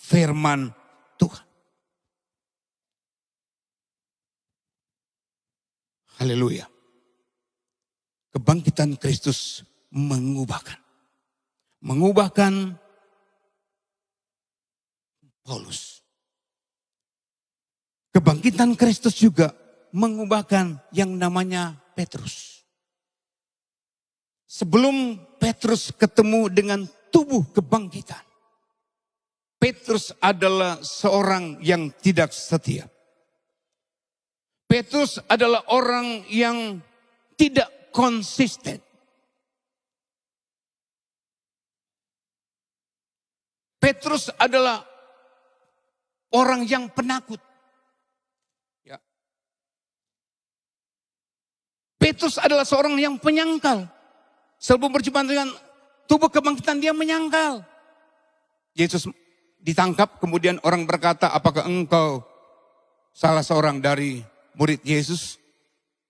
firman Tuhan. Haleluya. Kebangkitan Kristus mengubahkan Paulus. Kebangkitan Kristus juga mengubahkan yang namanya Petrus. Sebelum Petrus ketemu dengan tubuh kebangkitan, Petrus adalah seorang yang tidak setia. Petrus adalah orang yang tidak konsisten. Petrus adalah orang yang penakut. Ya. Petrus adalah seorang yang penyangkal. Sebelum berjumpa dengan tubuh kebangkitan dia menyangkal. Yesus ditangkap, kemudian orang berkata, apakah engkau salah seorang dari murid Yesus?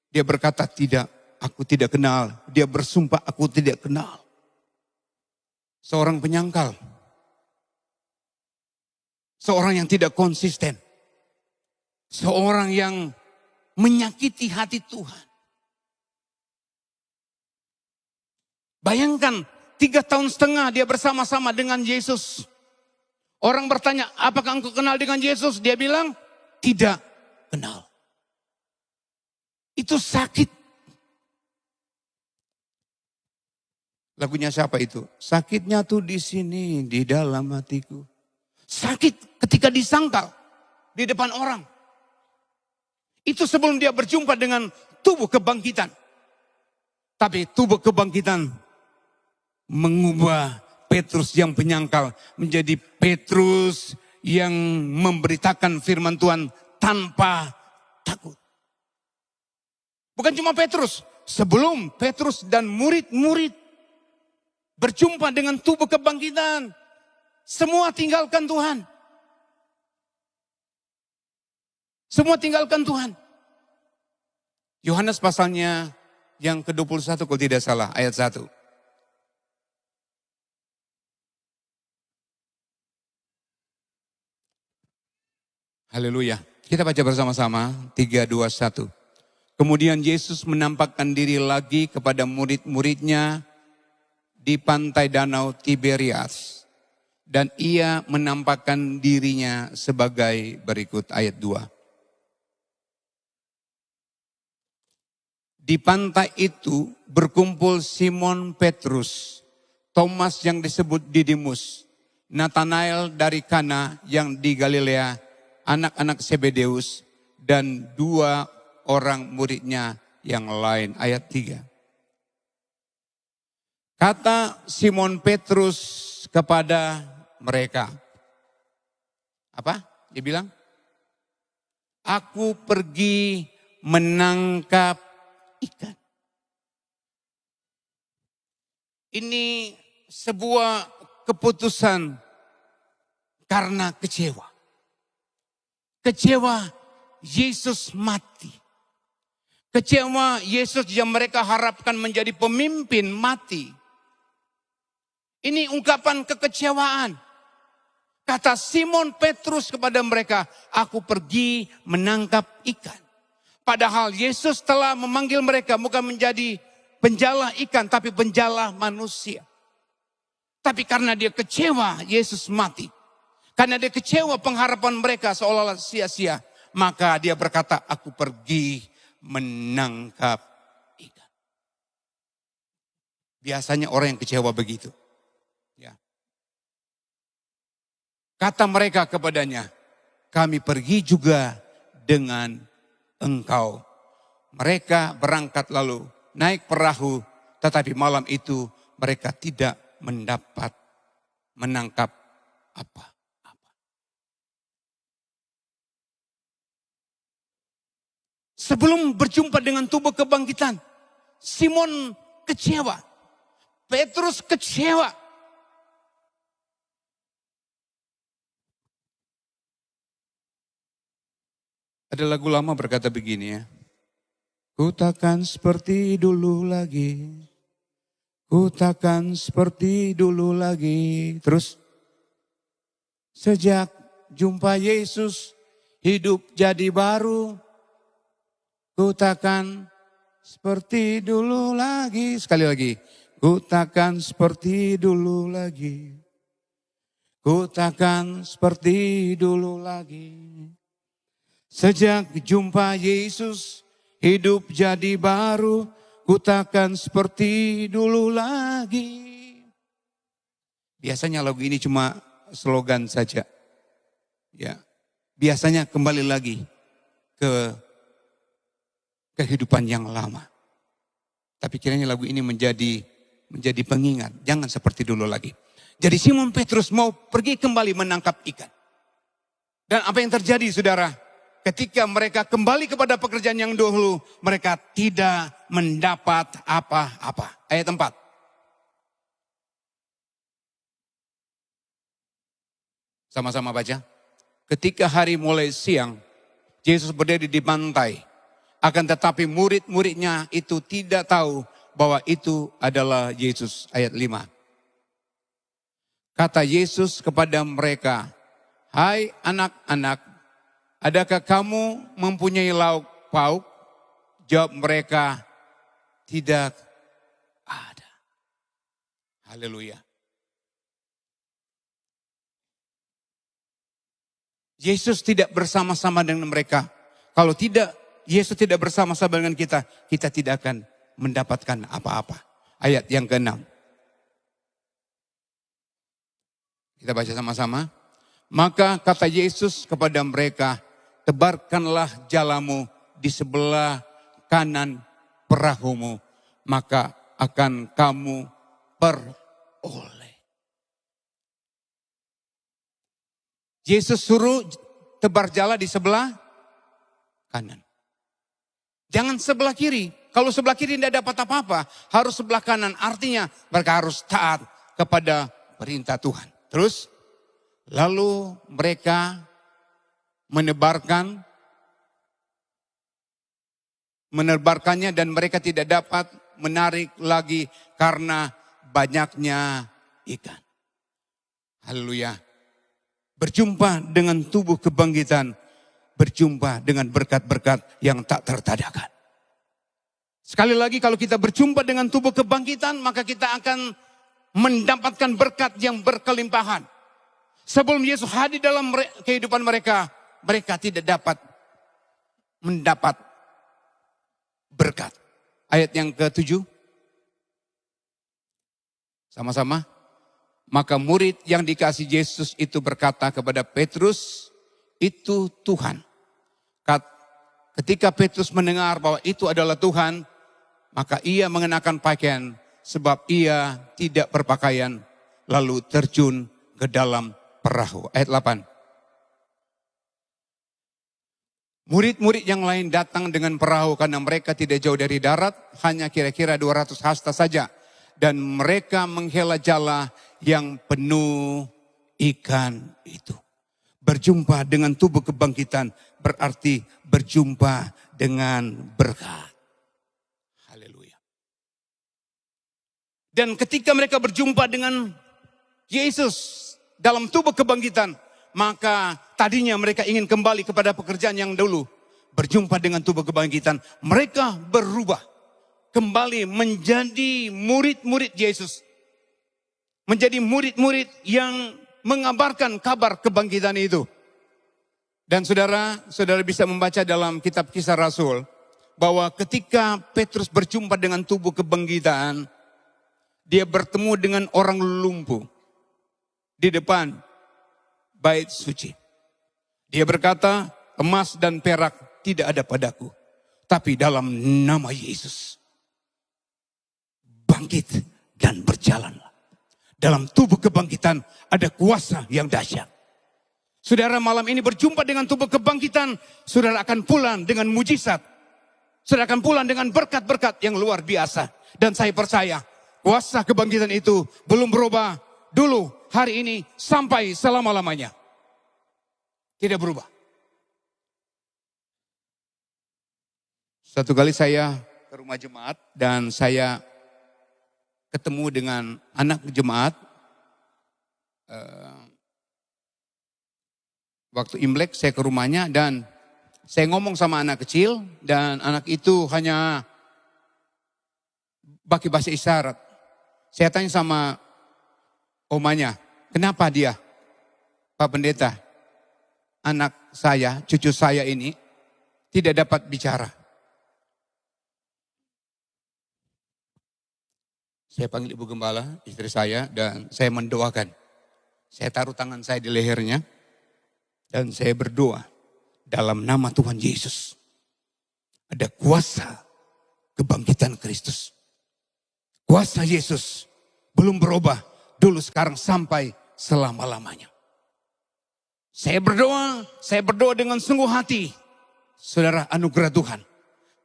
Dia berkata, tidak, aku tidak kenal. Dia bersumpah, aku tidak kenal. Seorang penyangkal. Seorang yang tidak konsisten. Seorang yang menyakiti hati Tuhan. Bayangkan 3,5 tahun dia bersama-sama dengan Yesus. Orang bertanya, apakah engkau kenal dengan Yesus? Dia bilang, tidak kenal. Itu sakit. Lagunya siapa itu? Sakitnya tuh di sini, di dalam hatiku. Sakit ketika disangkal di depan orang. Itu sebelum dia berjumpa dengan tubuh kebangkitan. Tapi tubuh kebangkitan mengubah Petrus yang penyangkal menjadi Petrus yang memberitakan firman Tuhan tanpa takut. Bukan cuma Petrus, sebelum Petrus dan murid-murid berjumpa dengan tubuh kebangkitan, semua tinggalkan Tuhan. Semua tinggalkan Tuhan. Yohanes pasalnya yang ke-21 kalau tidak salah, ayat 1. Haleluya. Kita baca bersama-sama, 3, 2, 1. Kemudian Yesus menampakkan diri lagi kepada murid-muridnya di pantai danau Tiberias. Dan ia menampakkan dirinya sebagai berikut, ayat 2. Di pantai itu berkumpul Simon Petrus, Thomas yang disebut Didimus, Nathanael dari Kana yang di Galilea, anak-anak Zebedeus, dan 2 orang muridnya yang lain. Ayat 3. Kata Simon Petrus kepada mereka. Apa? Dia bilang, aku pergi menangkap ikan. Ini sebuah keputusan karena kecewa. Kecewa Yesus mati. Kecewa Yesus yang mereka harapkan menjadi pemimpin mati. Ini ungkapan kekecewaan. Kata Simon Petrus kepada mereka, aku pergi menangkap ikan. Padahal Yesus telah memanggil mereka bukan menjadi penjala ikan, tapi penjala manusia. Tapi karena dia kecewa, Yesus mati. Karena dia kecewa pengharapan mereka seolah-olah sia-sia. Maka dia berkata, aku pergi menangkap ikan. Biasanya orang yang kecewa begitu. Ya. Kata mereka kepadanya, kami pergi juga dengan engkau. Mereka berangkat lalu naik perahu, tetapi malam itu mereka tidak mendapat menangkap apa-apa. Sebelum berjumpa dengan tubuh kebangkitan, Simon kecewa, Petrus kecewa. Ada lagu lama berkata begini ya. Ku takkan seperti dulu lagi. Ku takkan seperti dulu lagi. Terus. Sejak jumpa Yesus, hidup jadi baru. Ku takkan seperti dulu lagi. Sekali lagi. Ku takkan seperti dulu lagi. Ku takkan seperti dulu lagi. Sejak jumpa Yesus, hidup jadi baru, ku takkan seperti dulu lagi. Biasanya lagu ini cuma slogan saja. Ya, biasanya kembali lagi ke kehidupan yang lama. Tapi kiranya lagu ini menjadi pengingat, jangan seperti dulu lagi. Jadi Simon Petrus mau pergi kembali menangkap ikan. Dan apa yang terjadi saudara? Ketika mereka kembali kepada pekerjaan yang dahulu, mereka tidak mendapat apa-apa. Ayat 4. Sama-sama baca. Ketika hari mulai siang, Yesus berdiri di pantai. Akan tetapi murid-muridnya itu tidak tahu bahwa itu adalah Yesus. Ayat 5. Kata Yesus kepada mereka, hai anak-anak, adakah kamu mempunyai lauk pauk? Jawab mereka, tidak ada. Haleluya. Yesus tidak bersama-sama dengan mereka. Kalau tidak, Yesus tidak bersama-sama dengan kita, kita tidak akan mendapatkan apa-apa. Ayat yang ke-6. Kita baca sama-sama. Maka kata Yesus kepada mereka, tebarkanlah jalamu di sebelah kanan perahumu, maka akan kamu peroleh. Yesus suruh tebar jala di sebelah kanan. Jangan sebelah kiri. Kalau sebelah kiri tidak dapat apa-apa, harus sebelah kanan. Artinya mereka harus taat kepada perintah Tuhan. Terus, lalu mereka menebarkannya dan mereka tidak dapat menarik lagi karena banyaknya ikan. Haleluya. Berjumpa dengan tubuh kebangkitan, berjumpa dengan berkat-berkat yang tak tertadakan. Sekali lagi kalau kita berjumpa dengan tubuh kebangkitan, maka kita akan mendapatkan berkat yang berkelimpahan. Sebelum Yesus hadir dalam kehidupan mereka, mereka tidak dapat mendapat berkat. Ayat yang ke-7. Sama-sama. Maka murid yang dikasih Yesus itu berkata kepada Petrus, itu Tuhan. Ketika Petrus mendengar bahwa itu adalah Tuhan, maka ia mengenakan pakaian sebab ia tidak berpakaian, lalu terjun ke dalam perahu. Ayat 8. Murid-murid yang lain datang dengan perahu karena mereka tidak jauh dari darat, hanya kira-kira 200 hasta saja. Dan mereka menghela jala yang penuh ikan itu. Berjumpa dengan tubuh kebangkitan berarti berjumpa dengan berkat. Haleluya. Dan ketika mereka berjumpa dengan Yesus dalam tubuh kebangkitan, maka tadinya mereka ingin kembali kepada pekerjaan yang dulu. Berjumpa dengan tubuh kebangkitan, mereka berubah. Kembali menjadi murid-murid Yesus. Menjadi murid-murid yang mengabarkan kabar kebangkitan itu. Dan saudara bisa membaca dalam kitab Kisah Rasul, bahwa ketika Petrus berjumpa dengan tubuh kebangkitan, dia bertemu dengan orang lumpuh di depan bait suci. Dia berkata, emas dan perak tidak ada padaku, tapi dalam nama Yesus bangkit dan berjalanlah. Dalam tubuh kebangkitan ada kuasa yang dahsyat. Saudara malam ini berjumpa dengan tubuh kebangkitan, saudara akan pulang dengan mujizat. Saudara akan pulang dengan berkat-berkat yang luar biasa. Dan saya percaya kuasa kebangkitan itu belum berubah dulu, hari ini, sampai selama-lamanya. Tidak berubah. Satu kali saya ke rumah jemaat dan saya ketemu dengan anak jemaat. Waktu Imlek saya ke rumahnya dan saya ngomong sama anak kecil dan anak itu hanya pakai bahasa isyarat. Saya tanya sama omanya, kenapa dia, Pak Pendeta, anak saya, cucu saya ini tidak dapat bicara. Saya panggil Ibu Gembala, istri saya, dan saya mendoakan. Saya taruh tangan saya di lehernya, dan saya berdoa dalam nama Tuhan Yesus. Ada kuasa kebangkitan Kristus. Kuasa Yesus belum berubah dulu, sekarang, sampai selama-lamanya. Saya berdoa dengan sungguh hati. Saudara, anugerah Tuhan.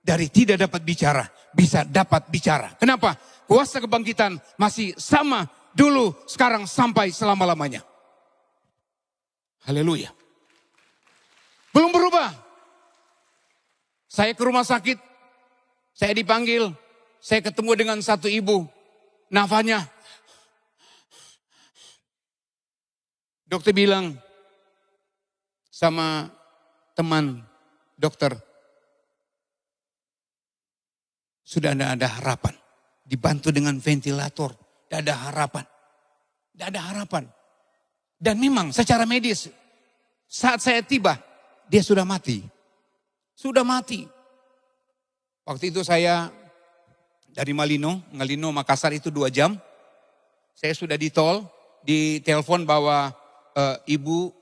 Dari tidak dapat bicara, bisa dapat bicara. Kenapa? Kuasa kebangkitan masih sama dulu, sekarang, sampai selama-lamanya. Haleluya. Belum berubah. Saya ke rumah sakit, saya dipanggil, saya ketemu dengan satu ibu, nafasnya. Dokter bilang sama teman dokter, sudah tidak ada harapan. Dibantu dengan ventilator, tidak ada harapan. Tidak ada harapan. Dan memang secara medis, saat saya tiba, dia sudah mati. Sudah mati. Waktu itu saya dari Ngalino, Makassar itu 2 jam. Saya sudah di tol, di telepon bahwa ibu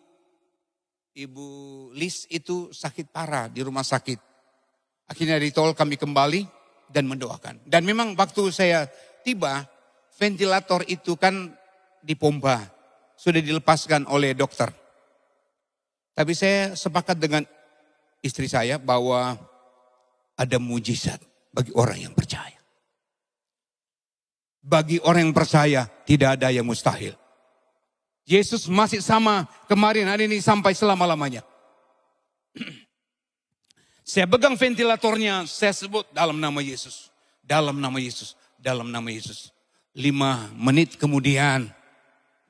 Lis itu sakit parah di rumah sakit. Akhirnya dari tol kami kembali dan mendoakan. Dan memang waktu saya tiba, ventilator itu kan dipompa, sudah dilepaskan oleh dokter. Tapi saya sepakat dengan istri saya bahwa ada mujizat bagi orang yang percaya. Bagi orang yang percaya tidak ada yang mustahil. Yesus masih sama kemarin, hari ini, sampai selama-lamanya. Saya pegang ventilatornya, saya sebut dalam nama Yesus. Dalam nama Yesus, dalam nama Yesus. 5 menit kemudian,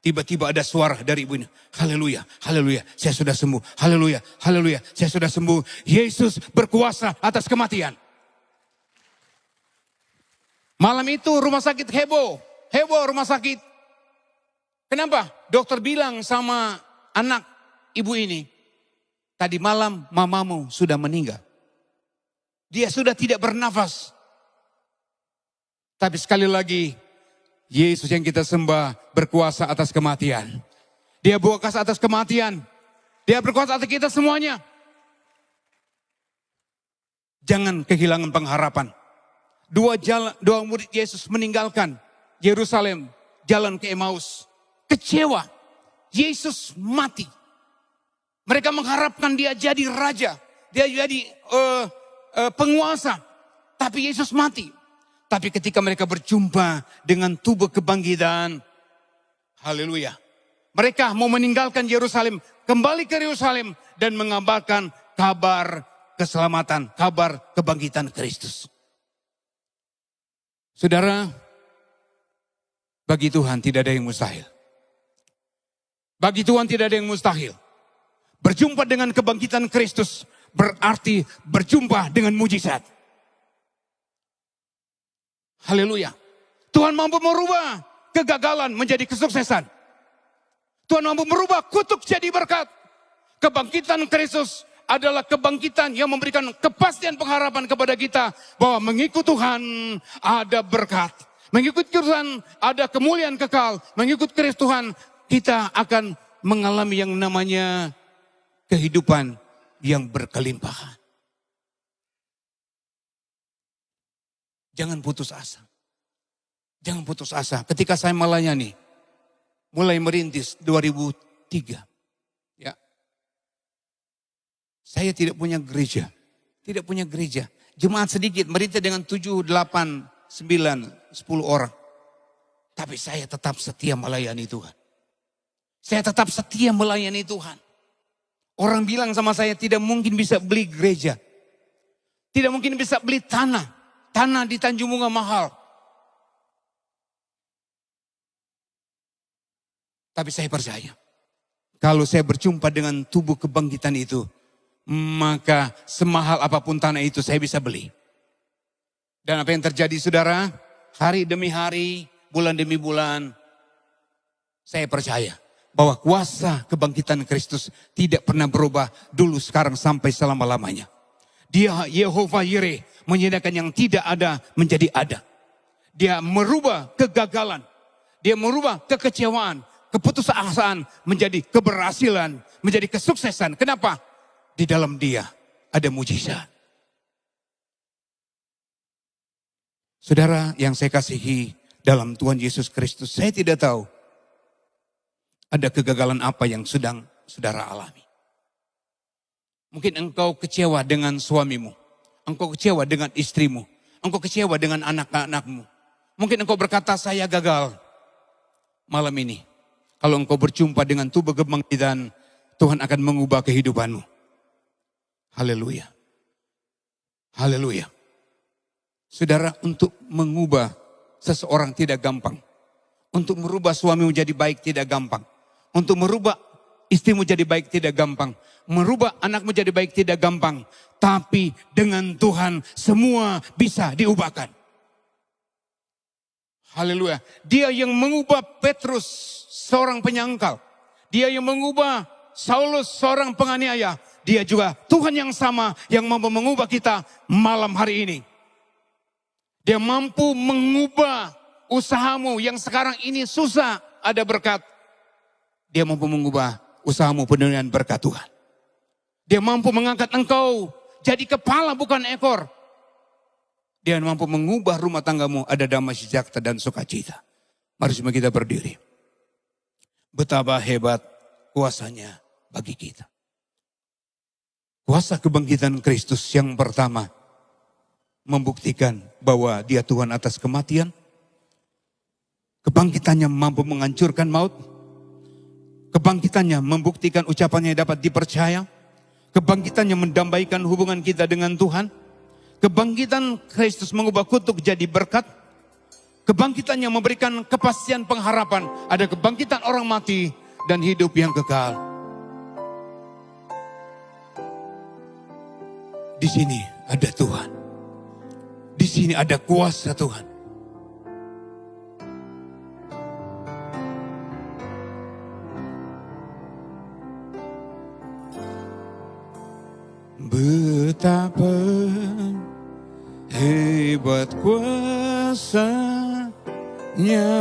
tiba-tiba ada suara dari ibu ini. Haleluya, haleluya, saya sudah sembuh. Haleluya, haleluya, saya sudah sembuh. Yesus berkuasa atas kematian. Malam itu rumah sakit heboh rumah sakit. Kenapa? Dokter bilang sama anak ibu ini, tadi malam mamamu sudah meninggal. Dia sudah tidak bernafas. Tapi sekali lagi, Yesus yang kita sembah berkuasa atas kematian. Dia berkuasa atas kematian. Dia berkuasa atas kita semuanya. Jangan kehilangan pengharapan. Dua murid Yesus meninggalkan Yerusalem, jalan ke Emmaus. Kecewa, Yesus mati. Mereka mengharapkan dia jadi raja, dia jadi penguasa. Tapi Yesus mati. Tapi ketika mereka berjumpa dengan tubuh kebangkitan, haleluya. Mereka mau meninggalkan Yerusalem, kembali ke Yerusalem dan mengabarkan kabar keselamatan, kabar kebangkitan Kristus. Saudara, bagi Tuhan tidak ada yang mustahil. Bagi Tuhan tidak ada yang mustahil. Berjumpa dengan kebangkitan Kristus berarti berjumpa dengan mujizat. Haleluya. Tuhan mampu merubah kegagalan menjadi kesuksesan. Tuhan mampu merubah kutuk jadi berkat. Kebangkitan Kristus adalah kebangkitan yang memberikan kepastian pengharapan kepada kita bahwa mengikut Tuhan ada berkat. Mengikut Tuhan ada kemuliaan kekal. Mengikut Kristus Tuhan kita akan mengalami yang namanya kehidupan yang berkelimpahan. Jangan putus asa. Jangan putus asa. Ketika saya melayani, mulai merintis 2003. Ya. Saya tidak punya gereja. Tidak punya gereja. Jemaat sedikit, merintis dengan 7, 8, 9, 10 orang. Tapi saya tetap setia melayani Tuhan. Saya tetap setia melayani Tuhan. Orang bilang sama saya tidak mungkin bisa beli gereja. Tidak mungkin bisa beli tanah. Tanah di Tanjung Bunga mahal. Tapi saya percaya. Kalau saya berjumpa dengan tubuh kebangkitan itu, maka semahal apapun tanah itu saya bisa beli. Dan apa yang terjadi saudara? Hari demi hari, bulan demi bulan, saya percaya bahwa kuasa kebangkitan Kristus tidak pernah berubah dulu, sekarang, sampai selama-lamanya. Dia Yehova Yireh, menyediakan yang tidak ada menjadi ada. Dia merubah kegagalan, dia merubah kekecewaan, keputusasaan menjadi keberhasilan, menjadi kesuksesan. Kenapa? Di dalam dia ada mujizat. Saudara yang saya kasihi dalam Tuhan Yesus Kristus, saya tidak tahu ada kegagalan apa yang sedang saudara alami. Mungkin engkau kecewa dengan suamimu. Engkau kecewa dengan istrimu. Engkau kecewa dengan anak-anakmu. Mungkin engkau berkata, saya gagal. Malam ini, kalau engkau berjumpa dengan tubuh kebangkitan, Tuhan akan mengubah kehidupanmu. Haleluya. Haleluya. Saudara, untuk mengubah seseorang tidak gampang. Untuk merubah suamimu jadi baik tidak gampang. Untuk merubah istrimu jadi baik tidak gampang. Merubah anakmu jadi baik tidak gampang. Tapi dengan Tuhan semua bisa diubahkan. Haleluya. Dia yang mengubah Petrus seorang penyangkal. Dia yang mengubah Saulus seorang penganiaya. Dia juga Tuhan yang sama yang mampu mengubah kita malam hari ini. Dia mampu mengubah usahamu yang sekarang ini susah ada berkat. Dia mampu mengubah usahamu penuh dengan berkat Tuhan. Dia mampu mengangkat engkau jadi kepala bukan ekor. Dia mampu mengubah rumah tanggamu ada damai sejahtera dan sukacita. Mari semua kita berdiri. Betapa hebat kuasanya bagi kita. Kuasa kebangkitan Kristus yang pertama membuktikan bahwa Dia Tuhan atas kematian. Kebangkitannya mampu menghancurkan maut. Kebangkitannya membuktikan ucapannya dapat dipercaya. Kebangkitannya mendamaikan hubungan kita dengan Tuhan. Kebangkitan Kristus mengubah kutuk jadi berkat. Kebangkitannya memberikan kepastian pengharapan. Ada kebangkitan orang mati dan hidup yang kekal. Di sini ada Tuhan. Di sini ada kuasa Tuhan. Betapa hebat kuasanya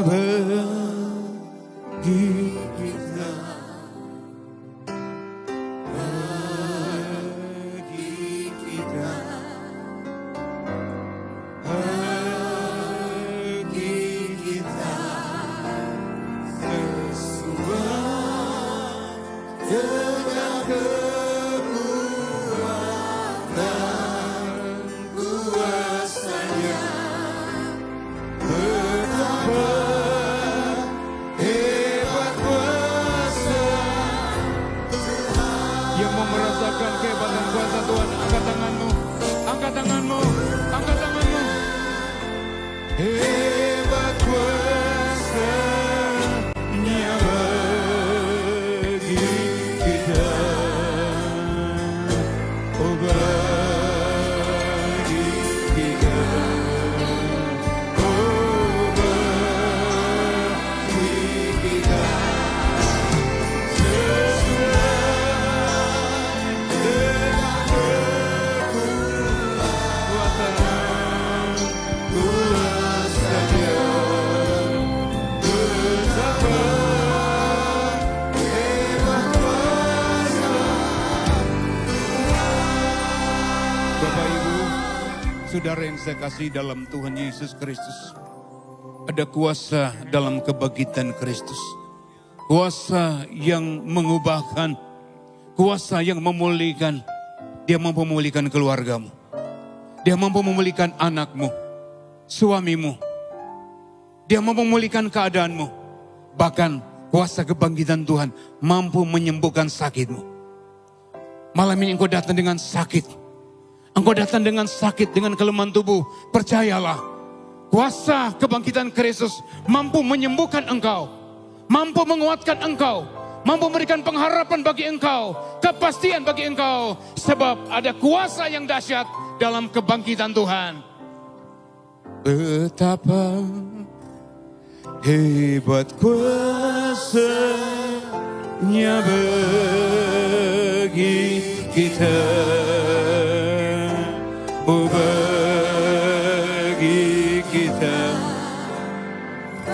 bagi kita. Bagi kita. Bagi kita. Sesuai dengan kehebatan kuasa Tuhan. Angkat tanganmu, angkat tanganmu, angkat tanganmu. Hebat kuasanya bagi kita. Oh bagi kita. Oh bagi kita. Saudara yang saya kasih dalam Tuhan Yesus Kristus. Ada kuasa dalam kebangkitan Kristus. Kuasa yang mengubahkan. Kuasa yang memulihkan. Dia mampu memulihkan keluargamu. Dia mampu memulihkan anakmu. Suamimu. Dia mampu memulihkan keadaanmu. Bahkan kuasa kebangkitan Tuhan mampu menyembuhkan sakitmu. Malam ini engkau datang dengan sakit. Engkau datang dengan sakit, dengan kelemahan tubuh. Percayalah, kuasa kebangkitan Kristus mampu menyembuhkan engkau. Mampu menguatkan engkau. Mampu memberikan pengharapan bagi engkau. Kepastian bagi engkau. Sebab ada kuasa yang dahsyat dalam kebangkitan Tuhan. Betapa hebat kuasanya bagi kita. Oh bagi kita,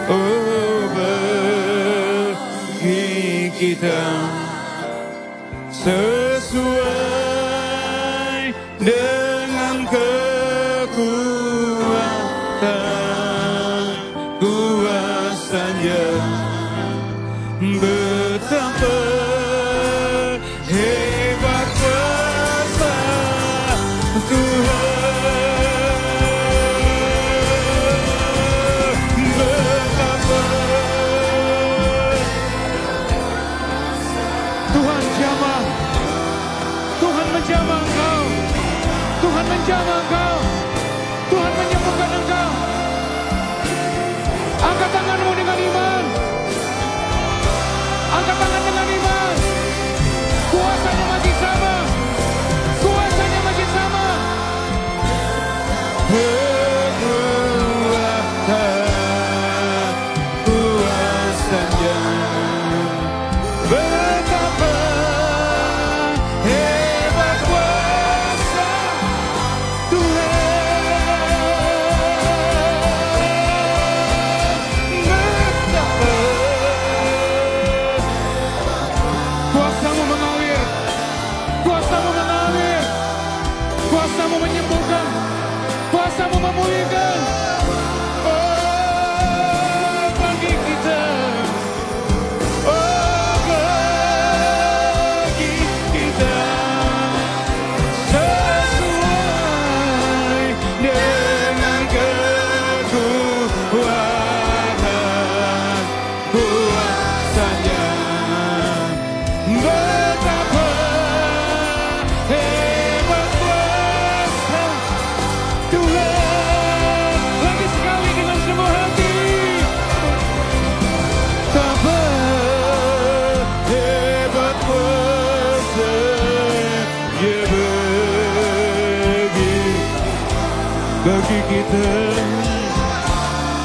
oh bagi kita, sesuai dengan kekuatan kuasanya. Betapa hebat kuasa Tuhan. Menjamah engkau, Tuhan menjamah engkau, Tuhan menyembuhkan engkau.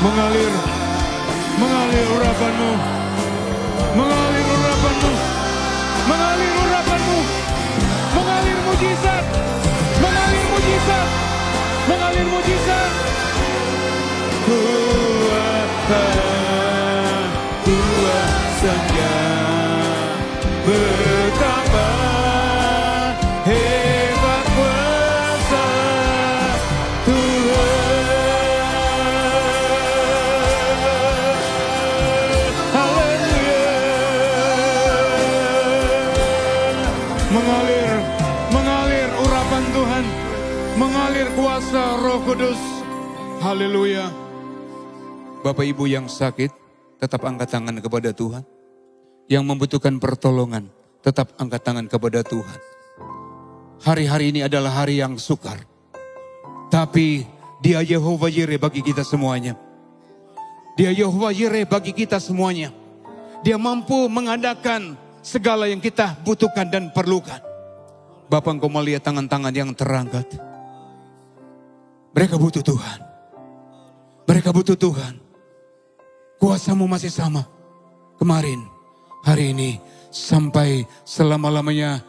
Mengalir, mengalir urapan-Mu, mengalir urapan-Mu, mengalir urapan-Mu, mengalir mujizat, mengalir mujizat, mengalir mujizat. Kuasanya bertambah, hebat kuasa Tuhan. Haleluya. Mengalir, mengalir urapan Tuhan, mengalir kuasa Roh Kudus. Haleluya. Bapak Ibu yang sakit, tetap angkat tangan kepada Tuhan. Yang membutuhkan pertolongan, tetap angkat tangan kepada Tuhan. Hari-hari ini adalah hari yang sukar. Tapi Dia Yehova Jireh bagi kita semuanya. Dia Yehova Jireh bagi kita semuanya. Dia mampu mengadakan segala yang kita butuhkan dan perlukan. Bapak, Engkau melihat tangan-tangan yang terangkat. Mereka butuh Tuhan. Mereka butuh Tuhan. Kuasa-Mu masih sama. Kemarin, hari ini, sampai selama-lamanya.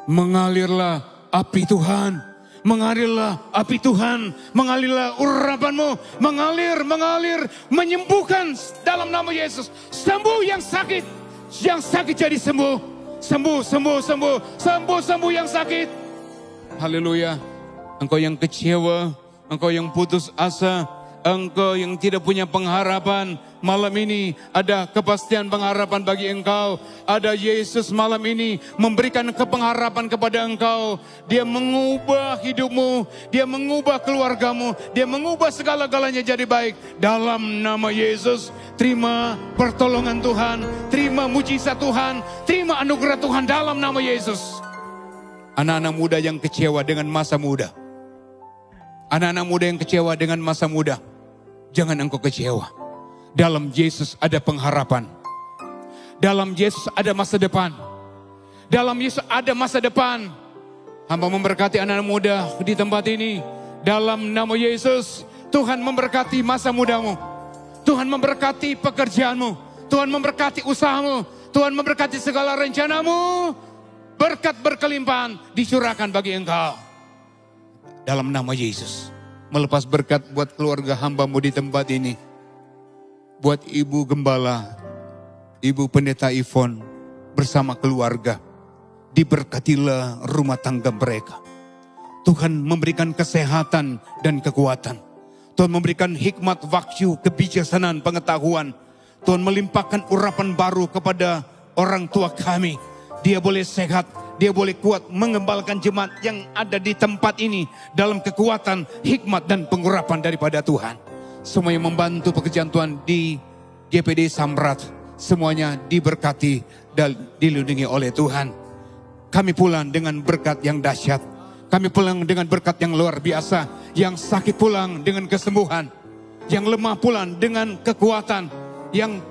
Mengalirlah api Tuhan. Mengalirlah api Tuhan. Mengalirlah urapan-Mu. Mengalir, mengalir. Menyembuhkan dalam nama Yesus. Sembuh yang sakit. Yang sakit jadi sembuh. Sembuh, sembuh, sembuh. Sembuh, sembuh yang sakit. Haleluya. Engkau yang kecewa. Engkau yang putus asa. Engkau yang tidak punya pengharapan, malam ini ada kepastian pengharapan bagi engkau. Ada Yesus malam ini memberikan kepengharapan kepada engkau. Dia mengubah hidupmu, Dia mengubah keluargamu, Dia mengubah segala-galanya jadi baik. Dalam nama Yesus, terima pertolongan Tuhan, terima mujizat Tuhan, terima anugerah Tuhan dalam nama Yesus. Anak-anak muda yang kecewa dengan masa muda. Anak-anak muda yang kecewa dengan masa muda. Jangan engkau kecewa. Dalam Yesus ada pengharapan. Dalam Yesus ada masa depan. Dalam Yesus ada masa depan. Hamba memberkati anak-anak muda di tempat ini. Dalam nama Yesus, Tuhan memberkati masa mudamu. Tuhan memberkati pekerjaanmu. Tuhan memberkati usahamu. Tuhan memberkati segala rencanamu. Berkat berkelimpahan dicurahkan bagi engkau. Dalam nama Yesus. Melepas berkat buat keluarga hamba-Mu di tempat ini. Buat Ibu Gembala, Ibu Pendeta Ivon bersama keluarga. Diberkatilah rumah tangga mereka. Tuhan memberikan kesehatan dan kekuatan. Tuhan memberikan hikmat, wakyu, kebijaksanaan, pengetahuan. Tuhan melimpahkan urapan baru kepada orang tua kami. Dia boleh sehat, dia boleh kuat mengembalakan jemaat yang ada di tempat ini dalam kekuatan, hikmat dan pengurapan daripada Tuhan. Semua yang membantu pekerjaan Tuhan di GPD Samrat, semuanya diberkati dan dilindungi oleh Tuhan. Kami pulang dengan berkat yang dahsyat. Kami pulang dengan berkat yang luar biasa. Yang sakit pulang dengan kesembuhan. Yang lemah pulang dengan kekuatan. Yang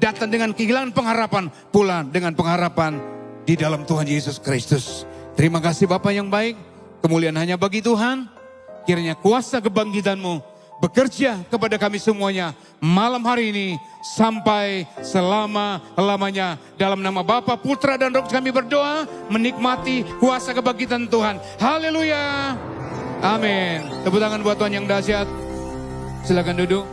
datang dengan kehilangan pengharapan, pulang dengan pengharapan di dalam Tuhan Yesus Kristus. Terima kasih Bapa yang baik. Kemuliaan hanya bagi Tuhan. Kiranya kuasa kebangkitan-Mu bekerja kepada kami semuanya malam hari ini sampai selama-lamanya. Dalam nama Bapa, Putra dan Roh kami berdoa menikmati kuasa kebangkitan Tuhan. Haleluya. Amin. Tepuk tangan buat Tuhan yang dahsyat. Silakan duduk.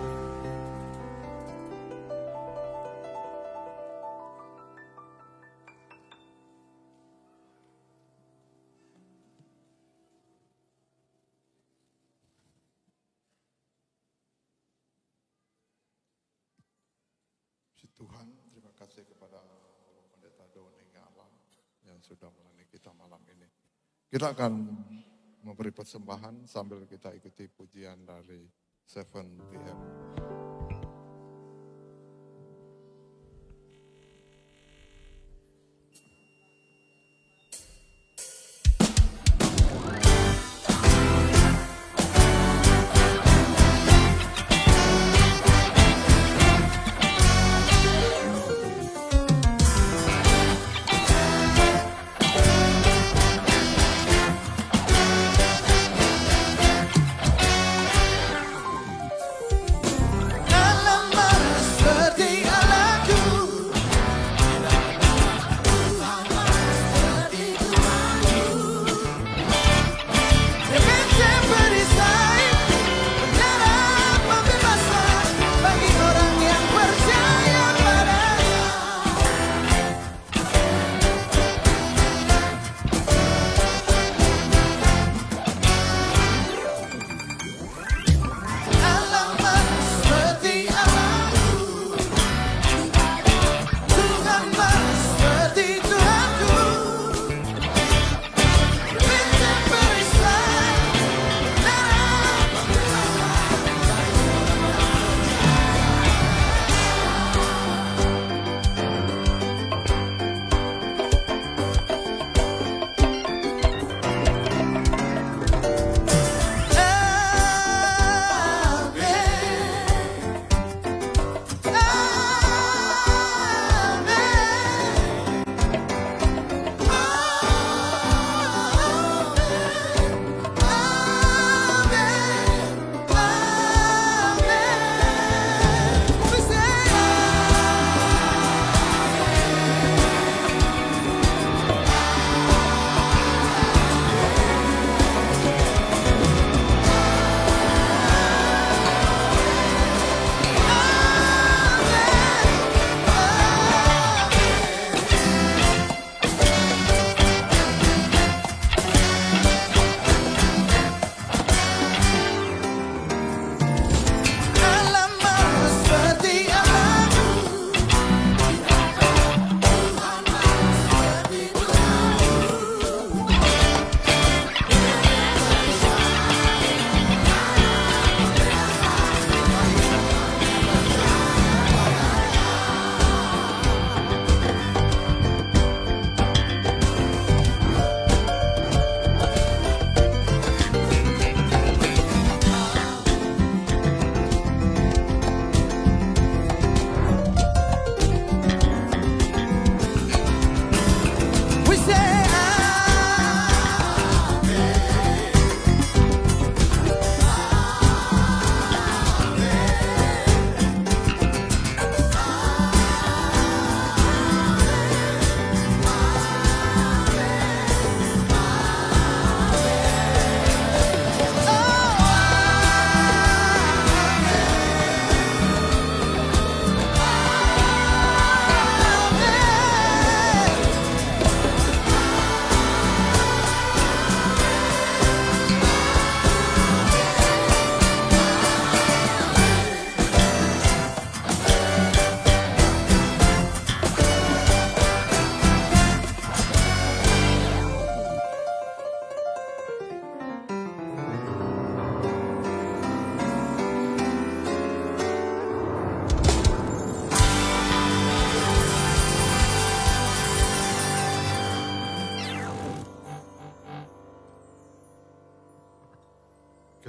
Tuhan, terima kasih kepada Pendeta Doni Ngala yang sudah melayani kita malam ini. Kita akan memberi persembahan sambil kita ikuti pujian dari 7PM.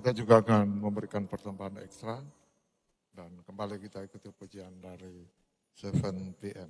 Kita juga akan memberikan persembahan ekstra dan kembali kita ikuti pujian dari 7 PM.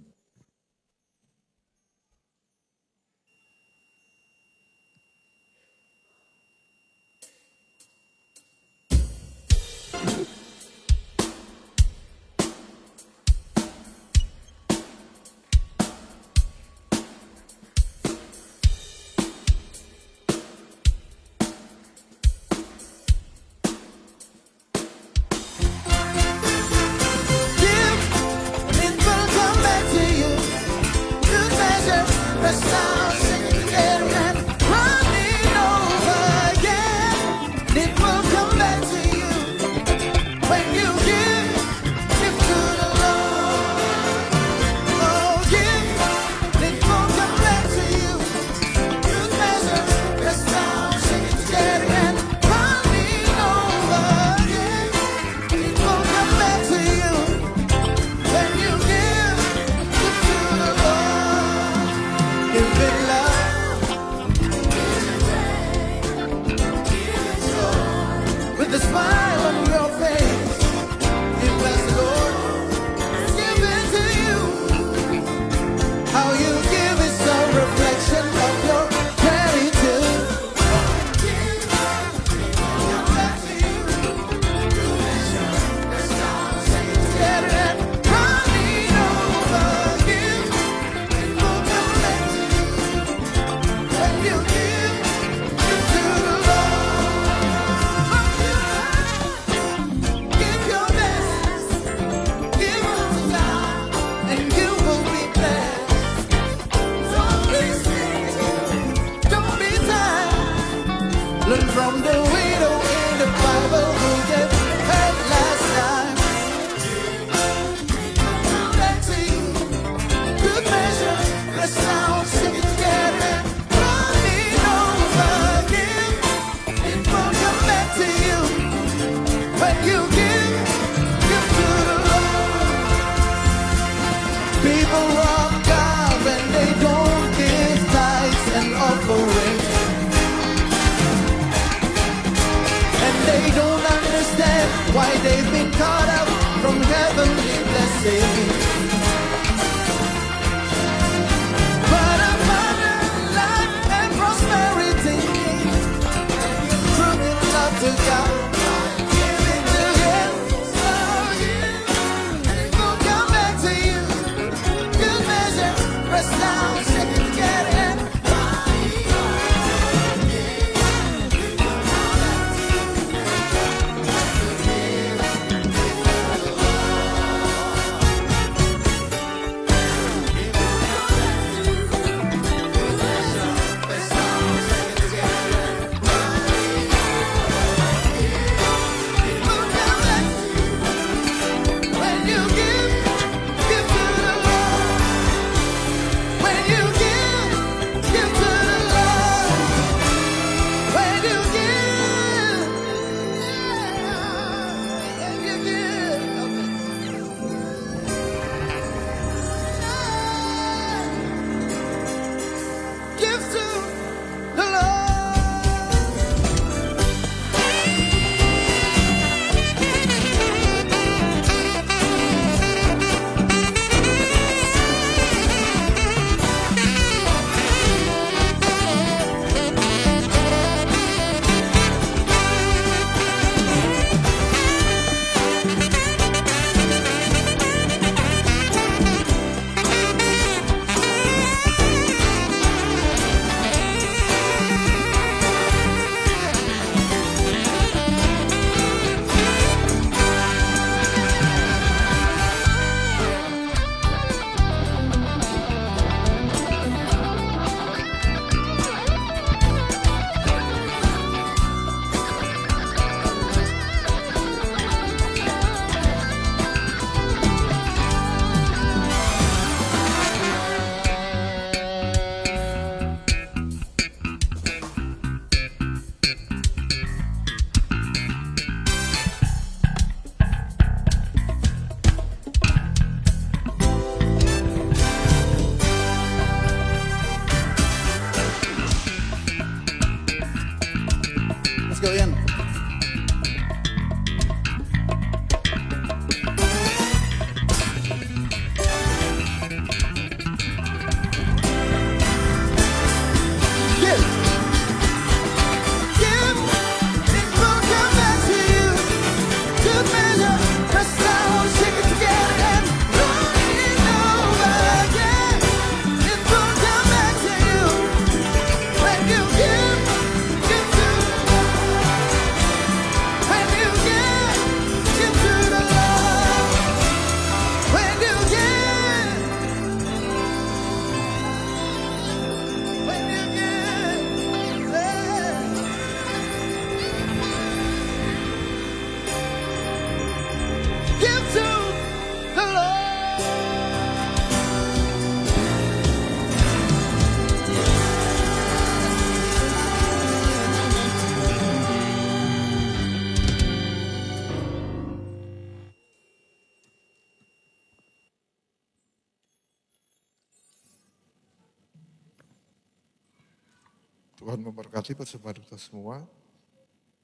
Tuhan memberkati persembahan kita semua.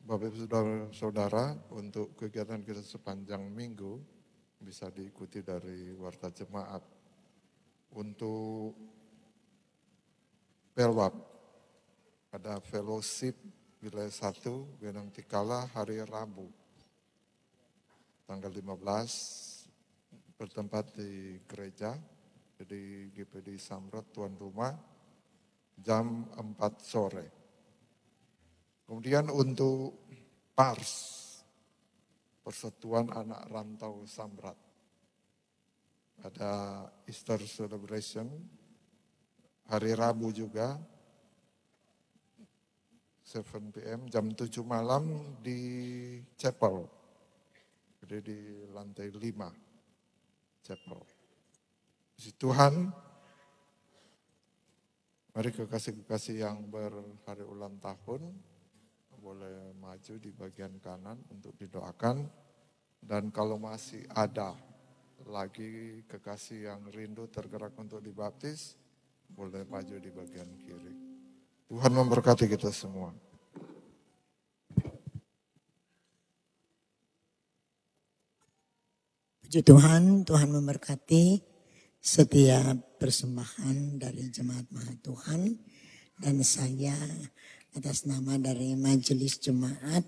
Bapak Ibu Saudara, untuk kegiatan kita sepanjang minggu bisa diikuti dari Warta Jemaat. Untuk Pelwap, ada fellowship wilayah 1, Benang Tikala hari Rabu. Tanggal 15 bertempat di gereja, jadi GPD Samrot tuan rumah, jam 4 sore. Kemudian untuk PARS, Persatuan Anak Rantau Samrat, ada Easter Celebration, hari Rabu juga, 7 PM, jam 7 malam di chapel, jadi di lantai 5 chapel. Puji Tuhan, mari kekasih-kekasih yang berhari ulang tahun, boleh maju di bagian kanan untuk didoakan. Dan kalau masih ada lagi kekasih yang rindu tergerak untuk dibaptis, boleh maju di bagian kiri. Tuhan memberkati kita semua. Puji Tuhan, Tuhan memberkati setiap persembahan dari Jemaat Maha Tuhan. Dan saya atas nama dari Majelis Jemaat,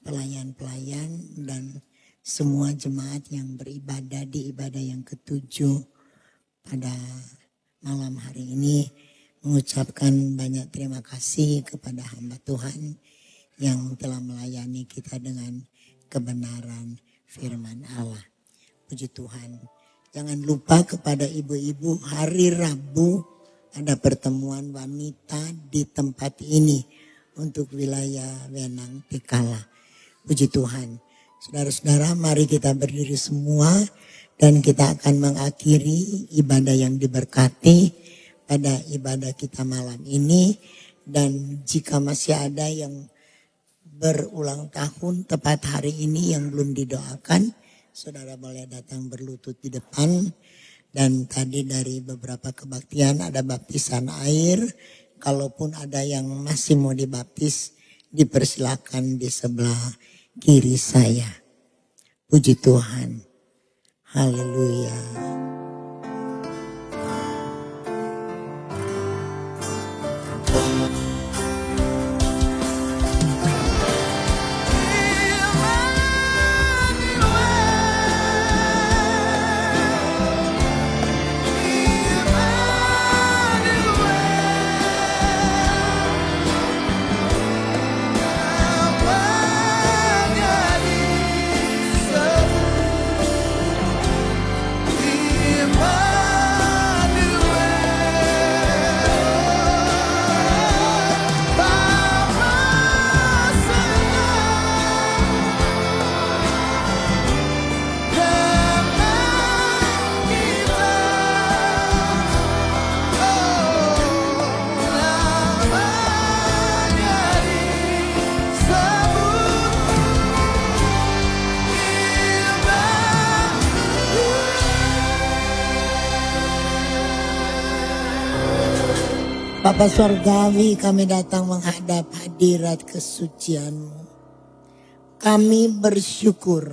pelayan-pelayan dan semua jemaat yang beribadah di ibadah yang ke-7 pada malam hari ini, mengucapkan banyak terima kasih kepada hamba Tuhan yang telah melayani kita dengan kebenaran firman Allah. Puji Tuhan. Jangan lupa kepada ibu-ibu, hari Rabu ada pertemuan wanita di tempat ini untuk wilayah Benang Tikala. Puji Tuhan. Saudara-saudara, mari kita berdiri semua dan kita akan mengakhiri ibadah yang diberkati pada ibadah kita malam ini. Dan jika masih ada yang berulang tahun tepat hari ini yang belum didoakan, saudara boleh datang berlutut di depan. Dan tadi dari beberapa kebaktian ada baptisan air. Kalaupun ada yang masih mau dibaptis, dipersilakan di sebelah kiri saya. Puji Tuhan. Haleluya. Bapa Surgawi, kami datang menghadap hadirat kesucian-Mu. Kami bersyukur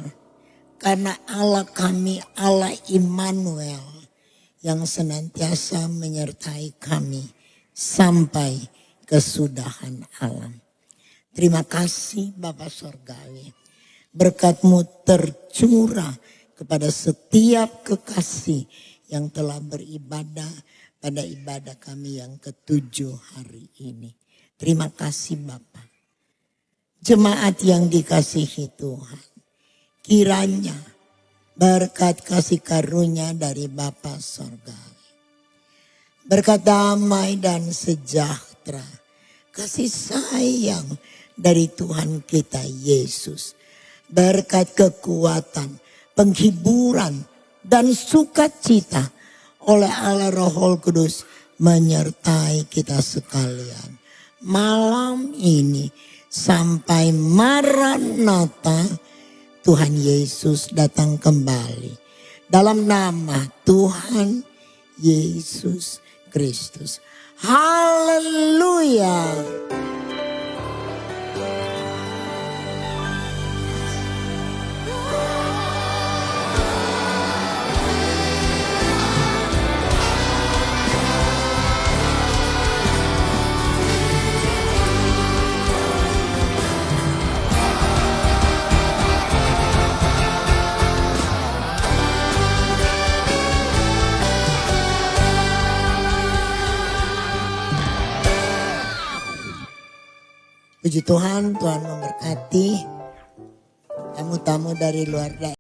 karena Allah kami, Allah Immanuel, yang senantiasa menyertai kami sampai kesudahan alam. Terima kasih Bapa Surgawi. Berkat-Mu tercurah kepada setiap kekasih yang telah beribadah pada ibadah kami yang ke-7 hari ini. Terima kasih Bapa. Jemaat yang dikasihi Tuhan, kiranya berkat kasih karunia dari Bapa Surgawi, berkat damai dan sejahtera, kasih sayang dari Tuhan kita Yesus, berkat kekuatan, penghiburan dan sukacita oleh Allah Roh Kudus menyertai kita sekalian. Malam ini sampai Maranatha, Tuhan Yesus datang kembali. Dalam nama Tuhan Yesus Kristus. Haleluya. Puji Tuhan, Tuhan memberkati tamu-tamu dari luar daerah.